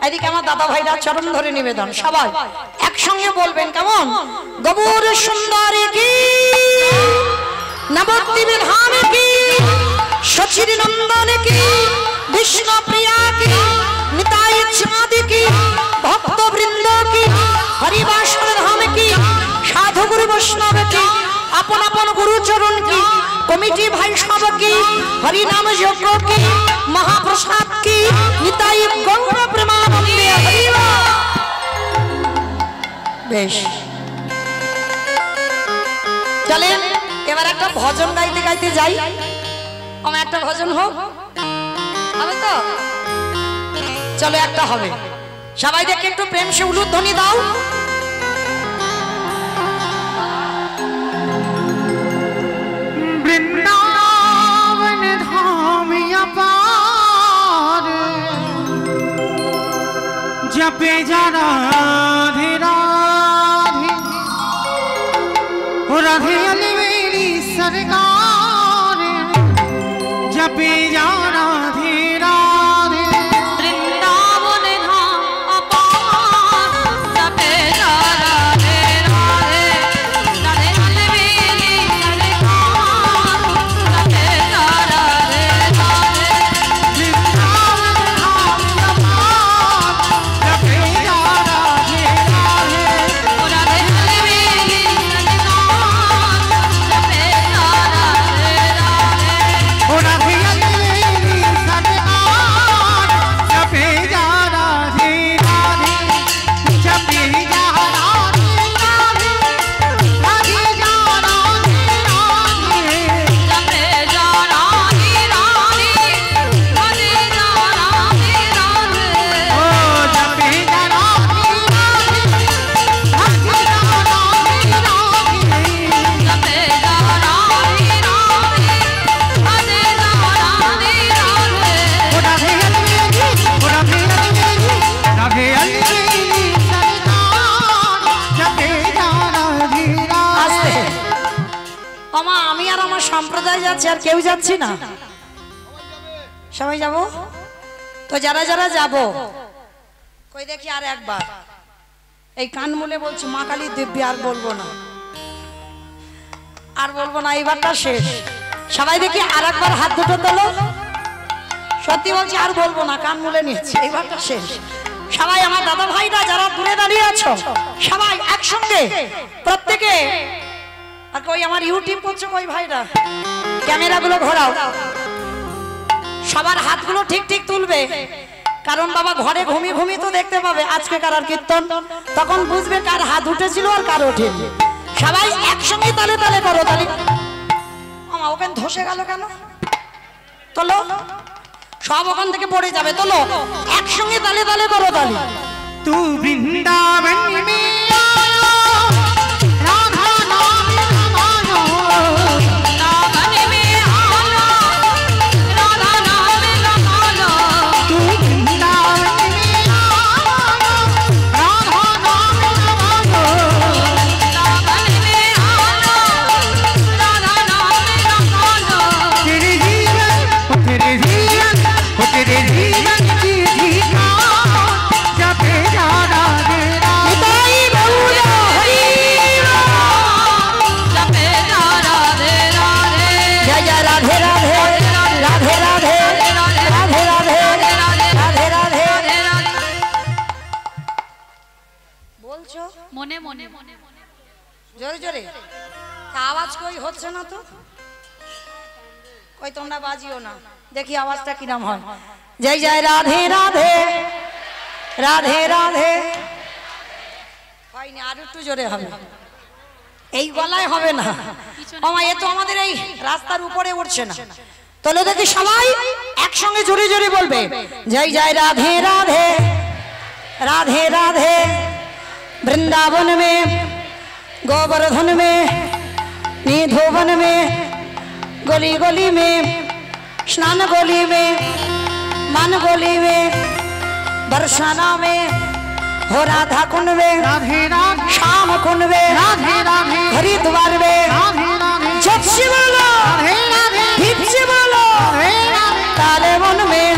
এদিকে আমার দাদা ভাইরা চরণ ধরে নিবেদন, সবাই একসঙ্গে বলবেন কেমন? গৌর সুন্দরী কি, নবদ্বীপের ধাম কি, সচির নন্দন কি, বিষ্ণু প্রিয়া কি, নিতাই চাঁদ কি, ভক্ত বৃন্দ কি, হরিবাসর ধাম কি, সাধু গুরু বৈষ্ণব কি, আপন আপন গুরু চরণ কি, কমিটি ভাই সব কি, হরি নাম যজ্ঞ কি, মহাপ্রসাদ কি, নিতাই গৌর প্রেমানন্দে হরি বল। বেশ, চলেন এবার একটা ভজন গাইতে গাইতে যাই। আমার একটা ভজন হোক, হবে তো? চলো একটা হবে। সবাই দেখে একটু প্রেম সে উলুধ্বনি দাও। বৃন্দাবন ধাম অপার, জপে যারা রাধে রাধে, ও রাধে আলি মেরি সরকার, জপে যারা রাধে রাধে। বৃন্দাবন ধাম অপার, জপে যারা রাধে রাধে, রাধে আলি মেরি সরকার, জপে যারা রাধে রাধে। বৃন্দাবন ধাম অপার, জপে যারা রাধে রাধে, ও রাধে আলি মেরি সরকার, জপে যারা রাধে রাধে, ও রাধে আলি মেরি সরকার, জপে যারা রাধে রাধে, জপে যারা রাধে রাধে, রাধে যারা রাধে রাধে, জপে যারা রাধে রাধে, রাধে যারা রাধে রাধে, ও জপে যারা রাধে রাধে, রাধে যারা রাধে রাধে, জপে যারা রাধে রাধে, রাধে যারা রাধে রাধে, ও রাধে আলি মেরি, ও রাধে আলি মেরি, রাধে আলি মেরি সরকার, জপে যারা রাধে আস্তে। রাধে। আমা আমি আর আমার সম্প্রদায় যাচ্ছি, আর কেউ যাচ্ছি না। সবাই যাব তো? যারা যারা যাব কই দেখি আর একবার এই কান মুলে বলছি, মা কালী দিব্যি, আর বলবো না, আর বলবো না, এইবারটা শেষ। সবাই দেখি আর একবার হাত দুটো তোলো। সত্যি বলছি আর বলবো না, কান মুলে নিয়েছি, এইবারটা শেষ। সবাই আমার দাদা ভাইরা যারা দূরে দাঁড়িয়ে আছো সবাই একসঙ্গে প্রত্যেকে। আর কই আমার ইউটিউব করছো কই ভাইরা, ক্যামেরাগুলো ঘোরাও। সবার হাতগুলো ঠিক ঠিক তুলবে, কারণ বাবা ঘরে ঘুমিয়ে ঘুমিয়ে তো দেখতে পাবে আজকে কার আর কীর্তন, তখন বুঝবে কার হাত উঠেছিল আর কার ওঠেনি। সবাই একসঙ্গে তালে তালে করো তালি। আমার ওখানে ধসে গেল কেন? তোলো, সব ওখান থেকে পড়ে যাবে। তোলো, একসঙ্গে তালে তালে করো তালি। तू वृंदावन में आया राधा नाम रमायो वृंदावन में आया राधा नाम रमायो तू वृंदावन में आया राधा नाम रमायो वृंदावन में आया राधा नाम रमायो तेरे जीवन की जीविका जपे जा राधे নিতাই গৌর হরি जपे जा राधे राधे জয় জয় রাধে রাধে রাধে রাধে রাধে রাধে রাধে রাধে। বলছো মনে মনে মনে মনে জোরে জোরে, আওয়াজ কই হচ্ছে না তো, কই তোমরা বাজিও না, দেখি আওয়াজটা কিরম হয়। জয় জয় রাধে রাধে রাধে রাধে। হয়নি, আর একটু জোরে হবে, এই গলায় হবে না। আমার এ তো আমাদের এই রাস্তার উপরে উঠছে না। তোলো দেখি সবাই একসঙ্গে জোরে জোরে বলবে জয় জয় রাধে রাধে রাধে রাধে। वृंदावन में गोवर्धन में निधोवन में गली गली में स्नान गली में मन गली में बरसाना में हो राधा कुंड में राधे राधे शाम कुंड में राधे राधे हरिद्वार में राधे राधे जब से बोलो राधे राधे फिर से बोलो राधे राधे काले वन में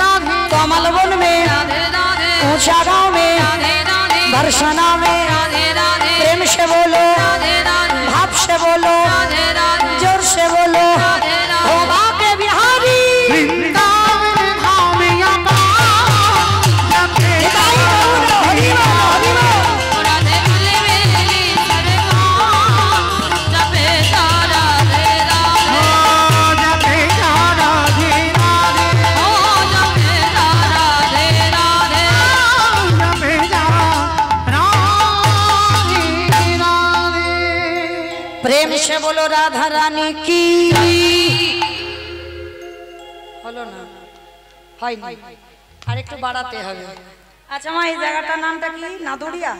राधे कमल वन में राधे राधे ऊंचा गाँव में राधे राधे बरसाना में राधे राधे प्रेम से बोलो राधे राधे भाव से बोलो राधे राधे जोर से बोलो राधे राधे हो बाके बिहारी वृंदावन धाम अपार जपे निताई गौर हरि बोल हरि बोल। राधे गले मेरी सरकार जपे जा राधे राधे जपे जा राधे राधे ओ जपे जा राधे राधे जपे जा राधे राधे प्रेम से बोलो राधा रानी की। হলো না, হয়নি, আর একটু বাড়াতে হবে। আচ্ছা মা, এই জায়গাটার নামটা কি? নাদুরিয়া?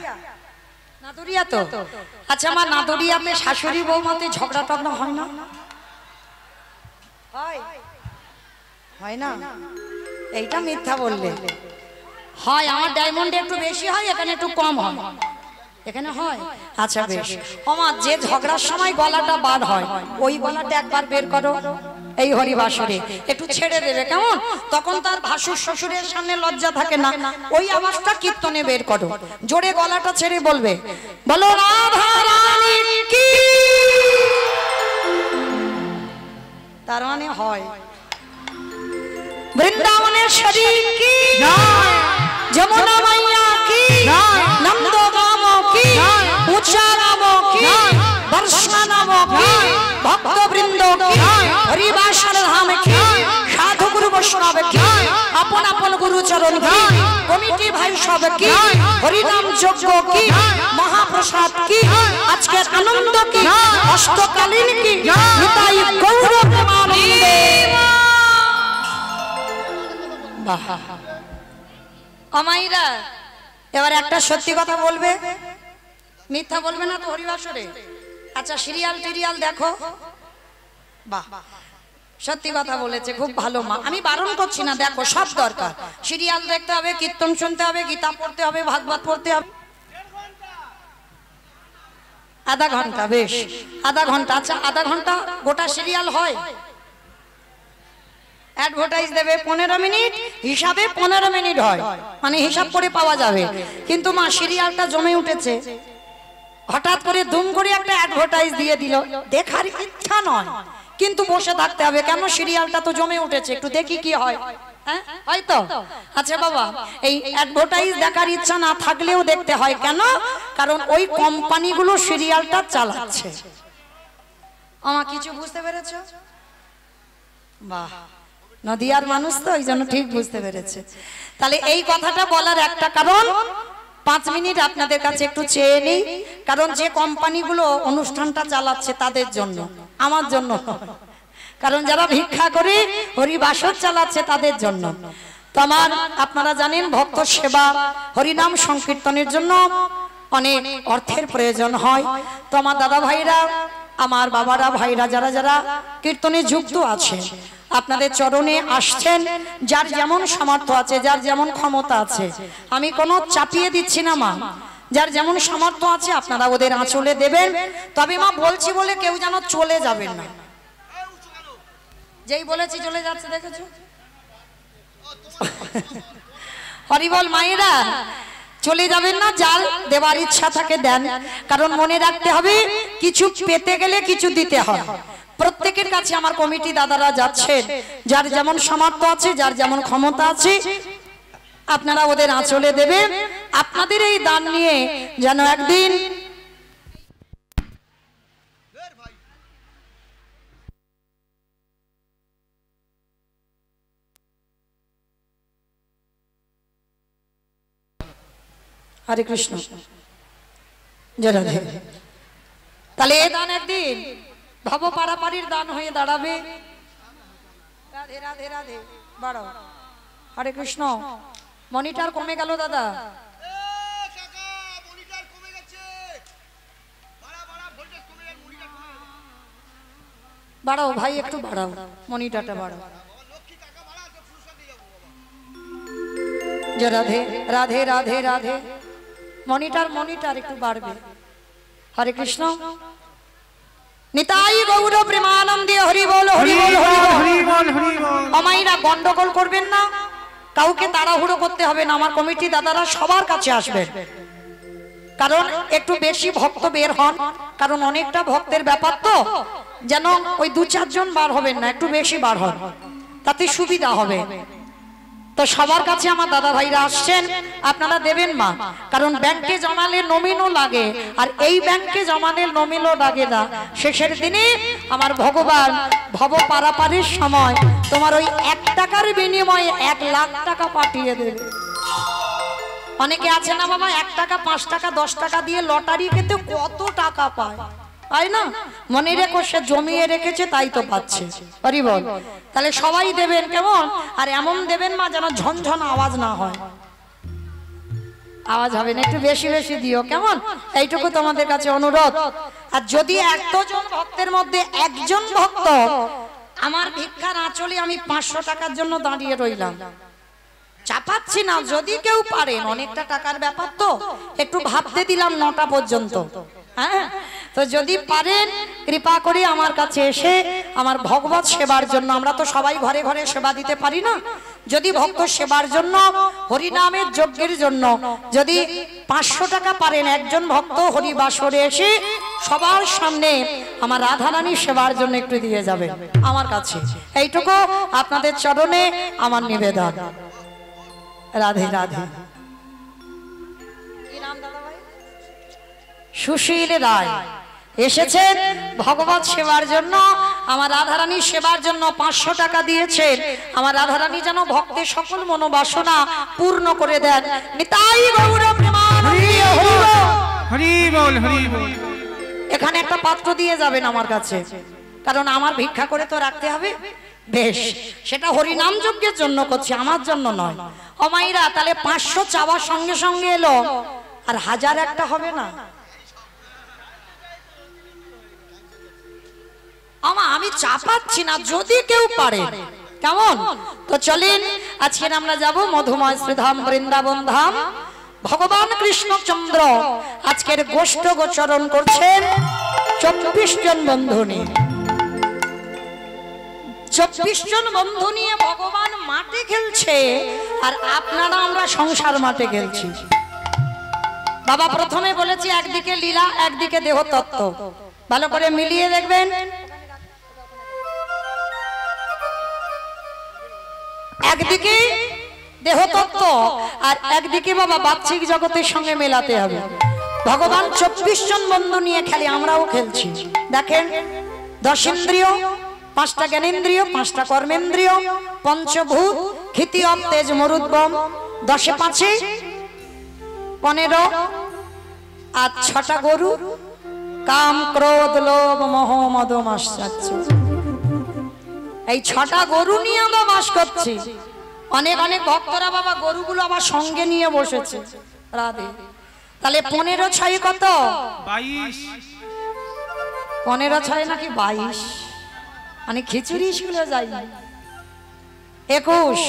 নাদুরিয়া তো। আচ্ছা মা, নাদুরিয়াতে শাশুড়ি বৌমাতে ঝগড়া টগড়া হয় না? হয়? হয় না? এইটা মিথ্যা বললে হয়। আমার ডায়মন্ডে একটু বেশি হয়, এখানে একটু কম হয়। এখানে হয়? আচ্ছা বেশ। ওমা, যে ঝগড়ার সময় গলাটা বার হয় ওই গলাটা একবার বের করো এই হরিবাসরে, একটু ছেড়ে দেবে কেমন? তখন তার ভাসুর শ্বশুরের সামনে লজ্জা থাকে না, ওই আওয়াজটা কীর্তনে বের করো, জোরে গলাটা ছেড়ে বলবে বলো রাধা রানী কি। তার মানে হয়। বৃন্দাবনের শরীর কি, যমুনা মাইয়া কি, নন্দগাম কি, উঁচা গাম কি, বর্ষা নাম কি, ভক্তবৃন্দ কি, হরিবাসর ধাম কি, সাধু গুরু বৈষ্ণব কি, আপন আপন গুরু চরণ কি, কমিটি ভাই সব কি, হরিনাম যজ্ঞ কি, মহাপ্রসাদ কি, আজকের আনন্দ কি, অষ্টকালীন কি, নিতাই গৌর প্রেমানন্দে। বাহ, আমাইরা এবার একটা সত্যি কথা বলবে, মিথ্যা বলবে না তো হরিবাসরে? আচ্ছা সিরিয়াল টিরিয়াল দেখো? বাহ, সত্যি কথা বলেছে, খুব ভালো মা। আমি বারণ করছি না, দেখো সব দরকার। সিরিয়াল দেখতে হবে, কীর্তন শুনতে হবে, গীতা পড়তে হবে, ভাগবত পড়তে হবে। আধা ঘন্টা, বেশ আধা ঘন্টা। আচ্ছা আধা ঘন্টা গোটা সিরিয়াল হয়? অ্যাডভার্টাইজ দেবে 15 মিনিট, হিসাবে 15 মিনিট হয়, মানে হিসাব করে পাওয়া যাবে। কিন্তু মা সিরিয়ালটা জমে উঠেছে, হঠাৎ করে দুম করে একটা অ্যাডভার্টাইজ দিয়ে দিল, দেখার ইচ্ছা নয় কিন্তু বসে থাকতে হবে, কেন? সিরিয়ালটা তো জমে উঠেছে, একটু দেখি কি হয়। হ্যাঁ হয়তো। আচ্ছা বাবা, এই অ্যাডভার্টাইজ দেখার ইচ্ছা না থাকলেও দেখতে হয়, কেন? কারণ ওই কোম্পানিগুলো সিরিয়ালটা চালাচ্ছে। আমার কিছু বুঝতে পেরেছো? বাহ, নদিয়ার মানুষ তো ওই জন্য ঠিক বুঝতে পেরেছে। তাহলে এই কথাটা বলার একটা কারণ, 5 মিনিট আপনাদের কাছে একটু চেয়ে নেই, কারণ যে কোম্পানিগুলো অনুষ্ঠানটা চালাচ্ছে তাদের জন্য, আমার জন্য, কারণ যারা ভিক্ষা করে হরিবাসর চালাচ্ছে তাদের জন্য। তো আমার আপনারা জানেন ভক্ত সেবা হরিনাম সংকীর্তনের জন্য অনেক অর্থের প্রয়োজন হয়। তো আমার দাদা ভাইরা, আমার বাবারা, ভাইরা যারা যারা কীর্তনে যুক্ত আছে, আপনাদের চরণে আসছেন, যার যেমন সামর্থ্য আছে, যার যেমন ক্ষমতা আছে, আমি কোনো চাপিয়ে দিচ্ছি না মা, যার যেমন সামর্থ্য আছে আপনারা ওদের আঁচলে দেবেন। তবে মা বলছি বলে কেউ যেন চলে যাবেন না, যেই বলেছি চলে যাচ্ছে দেখেছো। হরিবল মায়েরা, চলে যাবেন না, যার দেওয়ার ইচ্ছা থাকে দেন, কারণ মনে রাখতে হবে কিছু পেতে গেলে কিছু দিতে হয়। প্রত্যেকের কাছে আমার কমিটি দাদারা যাচ্ছেন, যার যেমন সামর্থ্য আছে, যার যেমন ক্ষমতা আছে, আপনারা ওদের আঁচলে দেবেন। আপনাদের এই দান নিয়ে যেন একদিন হরে কৃষ্ণ জয় রাধে। তাহলে এই দান একদিন ভব পারাপারির দান হয়ে দাঁড়াবে। রাধে রাধে রাধে, বাড়াও। হরে কৃষ্ণ। মনিটর কমে গেল দাদা, বাড়াও ভাই, একটু বাড়াও, মনিটরটা বাড়াও। জয় রাধে রাধে রাধে রাধে। মনিটর একটু বাড়বে। হরে কৃষ্ণ। নিতাই গৌর প্রেমানন্দে হরি বল হরি বল হরি বল। অমাইরা গন্ডগোল করবেন না, কাউকে তাড়াহুড়ো করতে হবে না। আমার কমিটি দাদারা সবার কাছে আসবেন, কারণ একটু বেশি ভক্ত বের হন, কারণ অনেকটা ভক্তের ব্যাপার তো, যেন ওই 2-4 জন বার হবেন না, একটু বেশি বার হন, তাতে সুবিধা হবে। তো সবার কাছে আমার দাদা ভাইরা আসছেন, আপনারা দেবেন মা, কারণ ব্যাংকে জমালে নমিনও লাগে, আর এই ব্যাংকে জমালে নমিনও লাগে না। শেষের দিনে আমার ভগবান ভব পারাপারের সময় তোমার ওই 1 টাকার বিনিময়ে 1 লাখ টাকা পাঠিয়ে দেবে। অনেকে আছে না বাবা, 1 টাকা 5 টাকা 10 টাকা দিয়ে লটারি কেটে কত টাকা পায়, তাই না? মনে রেখো, সে জমিয়ে রেখেছে তাই তো পাচ্ছে। হরি বল। তাহলে সবাই দেবেন, কেমন? আর এমন দেবেন মা যেন ঝনঝন আওয়াজ না হয়, আওয়াজ হবে না, একটু বেশি বেশি দিও, কেমন? এইটুকু তোমাদের কাছে অনুরোধ। আর যদি 100 জন ভক্তের মধ্যে একজন ভক্ত আমার ভিক্ষার আঁচলে আমি 500 টাকার জন্য দাঁড়িয়ে রইলাম, চাপাচ্ছি না, যদি কেউ পারেন, অনেকটা টাকার ব্যাপার তো, একটু ভাবতে দিলাম 9টা পর্যন্ত, হ্যাঁ? তো যদি পারেন কৃপা করে আমার কাছে এসে আমার ভগবত সেবার জন্য, আমরা তো সবাই ঘরে ঘরে সেবা দিতে পারি না, যদি ভক্ত সেবার জন্য, হরিনামের যজ্ঞের জন্য যদি 500 টাকা পারেন, একজন ভক্ত হরিবাসরে এসে সবার সামনে আমার রাধারানী সেবার জন্য একটু দিয়ে যাবেন আমার কাছে, এইটুকু আপনাদের চরণে আমার নিবেদন। রাধে রাধে। কি নাম দাদা ভাই? সুশীল রায় এসেছেন ভগবত সেবার জন্য, আমার রাধারানী সেবার জন্য 500 টাকা দিয়েছেন। আমার রাধারানী যেন ভক্তের সকল মনোবাসনা পূর্ণ করে দেন। নিতাই গৌর প্রেমানন্দে হরি বল হরি বল। এখানে একটা পাত্র দিয়ে যাবেন আমার কাছে, কারণ আমার ভিক্ষা করে তো রাখতে হবে। বেশ, সেটা হরিনাম যজ্ঞের জন্য করছি, আমার জন্য নয়। অমাইরা, তাহলে 500 চাওয়ার সঙ্গে সঙ্গে এলো, আর 1000 একটা হবে না? আমি চাপাচ্ছি না, যদি কেউ পারে, কেমন? তো চলেন, আজকে আমরা যাব মধুময় শ্রীধাম বৃন্দাবন ধাম। ভগবান কৃষ্ণচন্দ্র আজকের গোষ্ঠ গোচরণ করছেন 24 জন বন্ধু নিয়ে। 24 জন বন্ধু নিয়ে ভগবান মাঠে খেলছে, আর আপনারা আমরা সংসার মাঠে খেলছি। বাবা প্রথমে বলেছি একদিকে লীলা, একদিকে দেহতত্ত্ব, ভালো করে মিলিয়ে দেখবেন। একদিকে দেহতত্ত্ব আর একদিকে বাবা বাহ্যিক জগতের সঙ্গে মেলাতে হবে। ভগবান 24 জন বন্ধু নিয়ে খেলে, আমরাও খেলছি। দেখেন, 10 ইন্দ্রিয়, পাঁচটা জ্ঞানেন্দ্রিয়, পাঁচটা কর্মেন্দ্রিয়, পঞ্চভূত, ক্ষিতিয়ম তেজ মরুদ্গম, 10 এ 5 15, আর 6টা গরু, কাম ক্রোধ লোভ মোহ মদ মাৎসর্য। এই 6টা গরু নিয়ে আমরা বাস করছি। অনেক অনেক ভক্তরা বাবা গরুগুলো আবার সঙ্গে নিয়ে বসেছে। রাধে। তাহলে 15 6 কত? 22। 15 6 নাকি 22? মানে খিচুড়ি স্কুলে যাই। 21,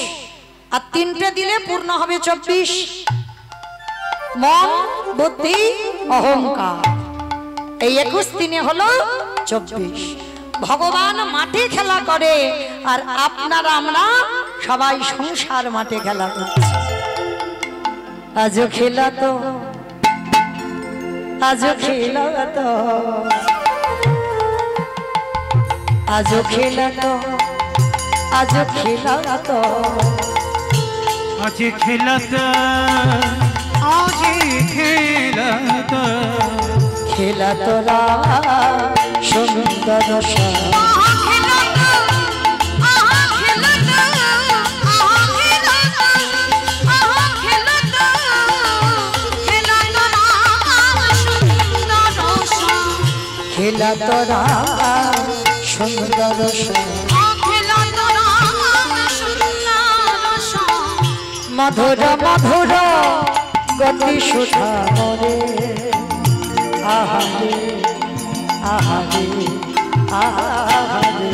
আর 3টে দিলে পূর্ণ হবে 24। মন বুদ্ধি অহংকার, এই 21 দিনে হলো 24। ভগবান মাঠে খেলা করে, আর আপনারা আমরা সবাই সংসার মাঠে খেলা করছি। আজও খেলা তো, আজও খেলা তো, আজও খেলা তো, আজও খেলা তো, आज खेलत, आज खेलत, খেলা তোরা সুন্দর খেলা তোরা সুন্দর মধুর মধুর গতি সুধা মরে আহারে আহারে আহারে।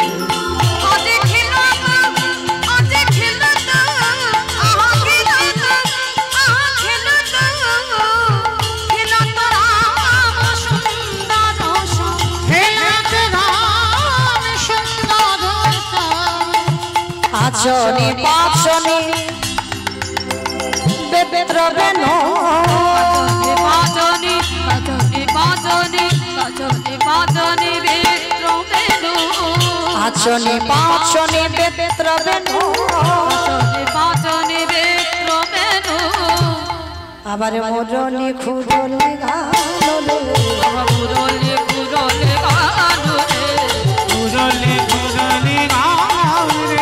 আচনি পাচনি বেবেত্র বেনো, আচনি পাচনি বেবেত্র বেনো, আবার মোরনি খুরলি গানো রে, उरले उरले गाँव रे,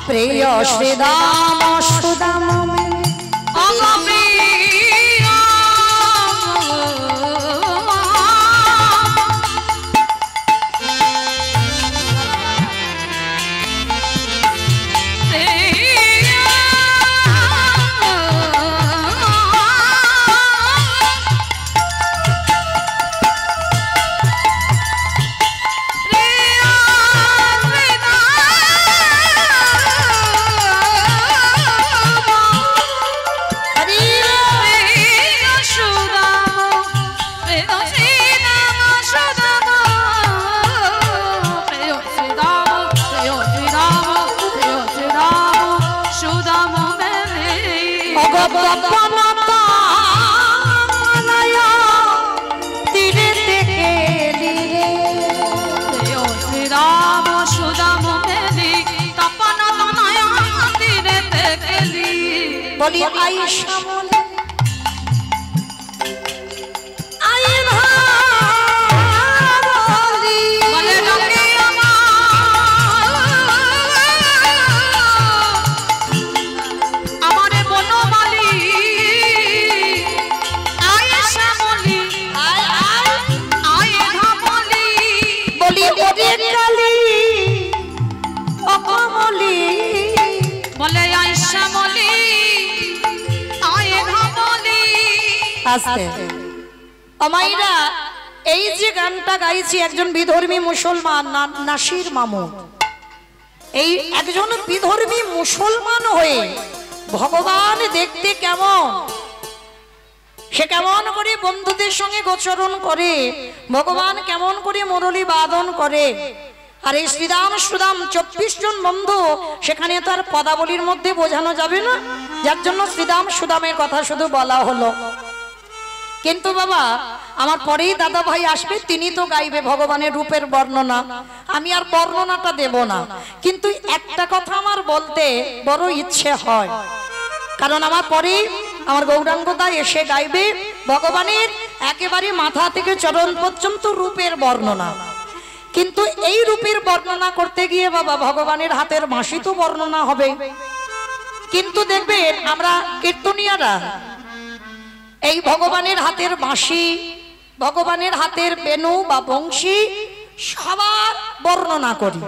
প্রিয় শ্রীদাম সুদাম বলি আইসা বলে আইনা বলি বলে ডাকে আমারে বনমালী আয়েশা বলি আয় আয় আয়েশা বলি বলি ওরে কালি অকমলি বলে আয়েশা বলি আয়েশা বলি। আস্তে আমাইরা এই যে গানটা গাইছি একজন বিধর্মী মুসলমান নাসির মামুন, এই একজন বিধর্মী মুসলমান হয়ে ভগবান দেখতে কেমন, সে কেমন করে বন্ধুদের সঙ্গে গোচরণ করে, ভগবান কেমন করে মুরলী বাদন করে, আর এই শ্রীরাম সুদাম 24 জন বন্ধু, সেখানে তার পদাবলীর মধ্যে বোঝানো যাবে না, যার জন্য শ্রীরাম সুদামের কথা শুধু বলা হলো। কিন্তু বাবা আমার পরেই দাদা ভাই আসবে, তিনি তো গাইবে ভগবানের রূপের বর্ণনা, আমি আর বর্ণনাটা দেব না। কিন্তু একটা কথা আমার বলতে বড় ইচ্ছে হয়, কারণ আমার পরেই আমার গৌরাঙ্গদা এসে গাইবে ভগবানের একেবারে মাথা থেকে চরণ পর্যন্ত রূপের বর্ণনা। কিন্তু এই রূপের বর্ণনা করতে গিয়ে বাবা ভগবানের হাতের বাঁশি তো বর্ণনা হবে। কিন্তু দেখবেন আমরা কীর্তনিয়ারা এই ভগবানের হাতের বাঁশি, ভগবানের হাতের বেণু বা বংশী সবার বর্ণনা করি,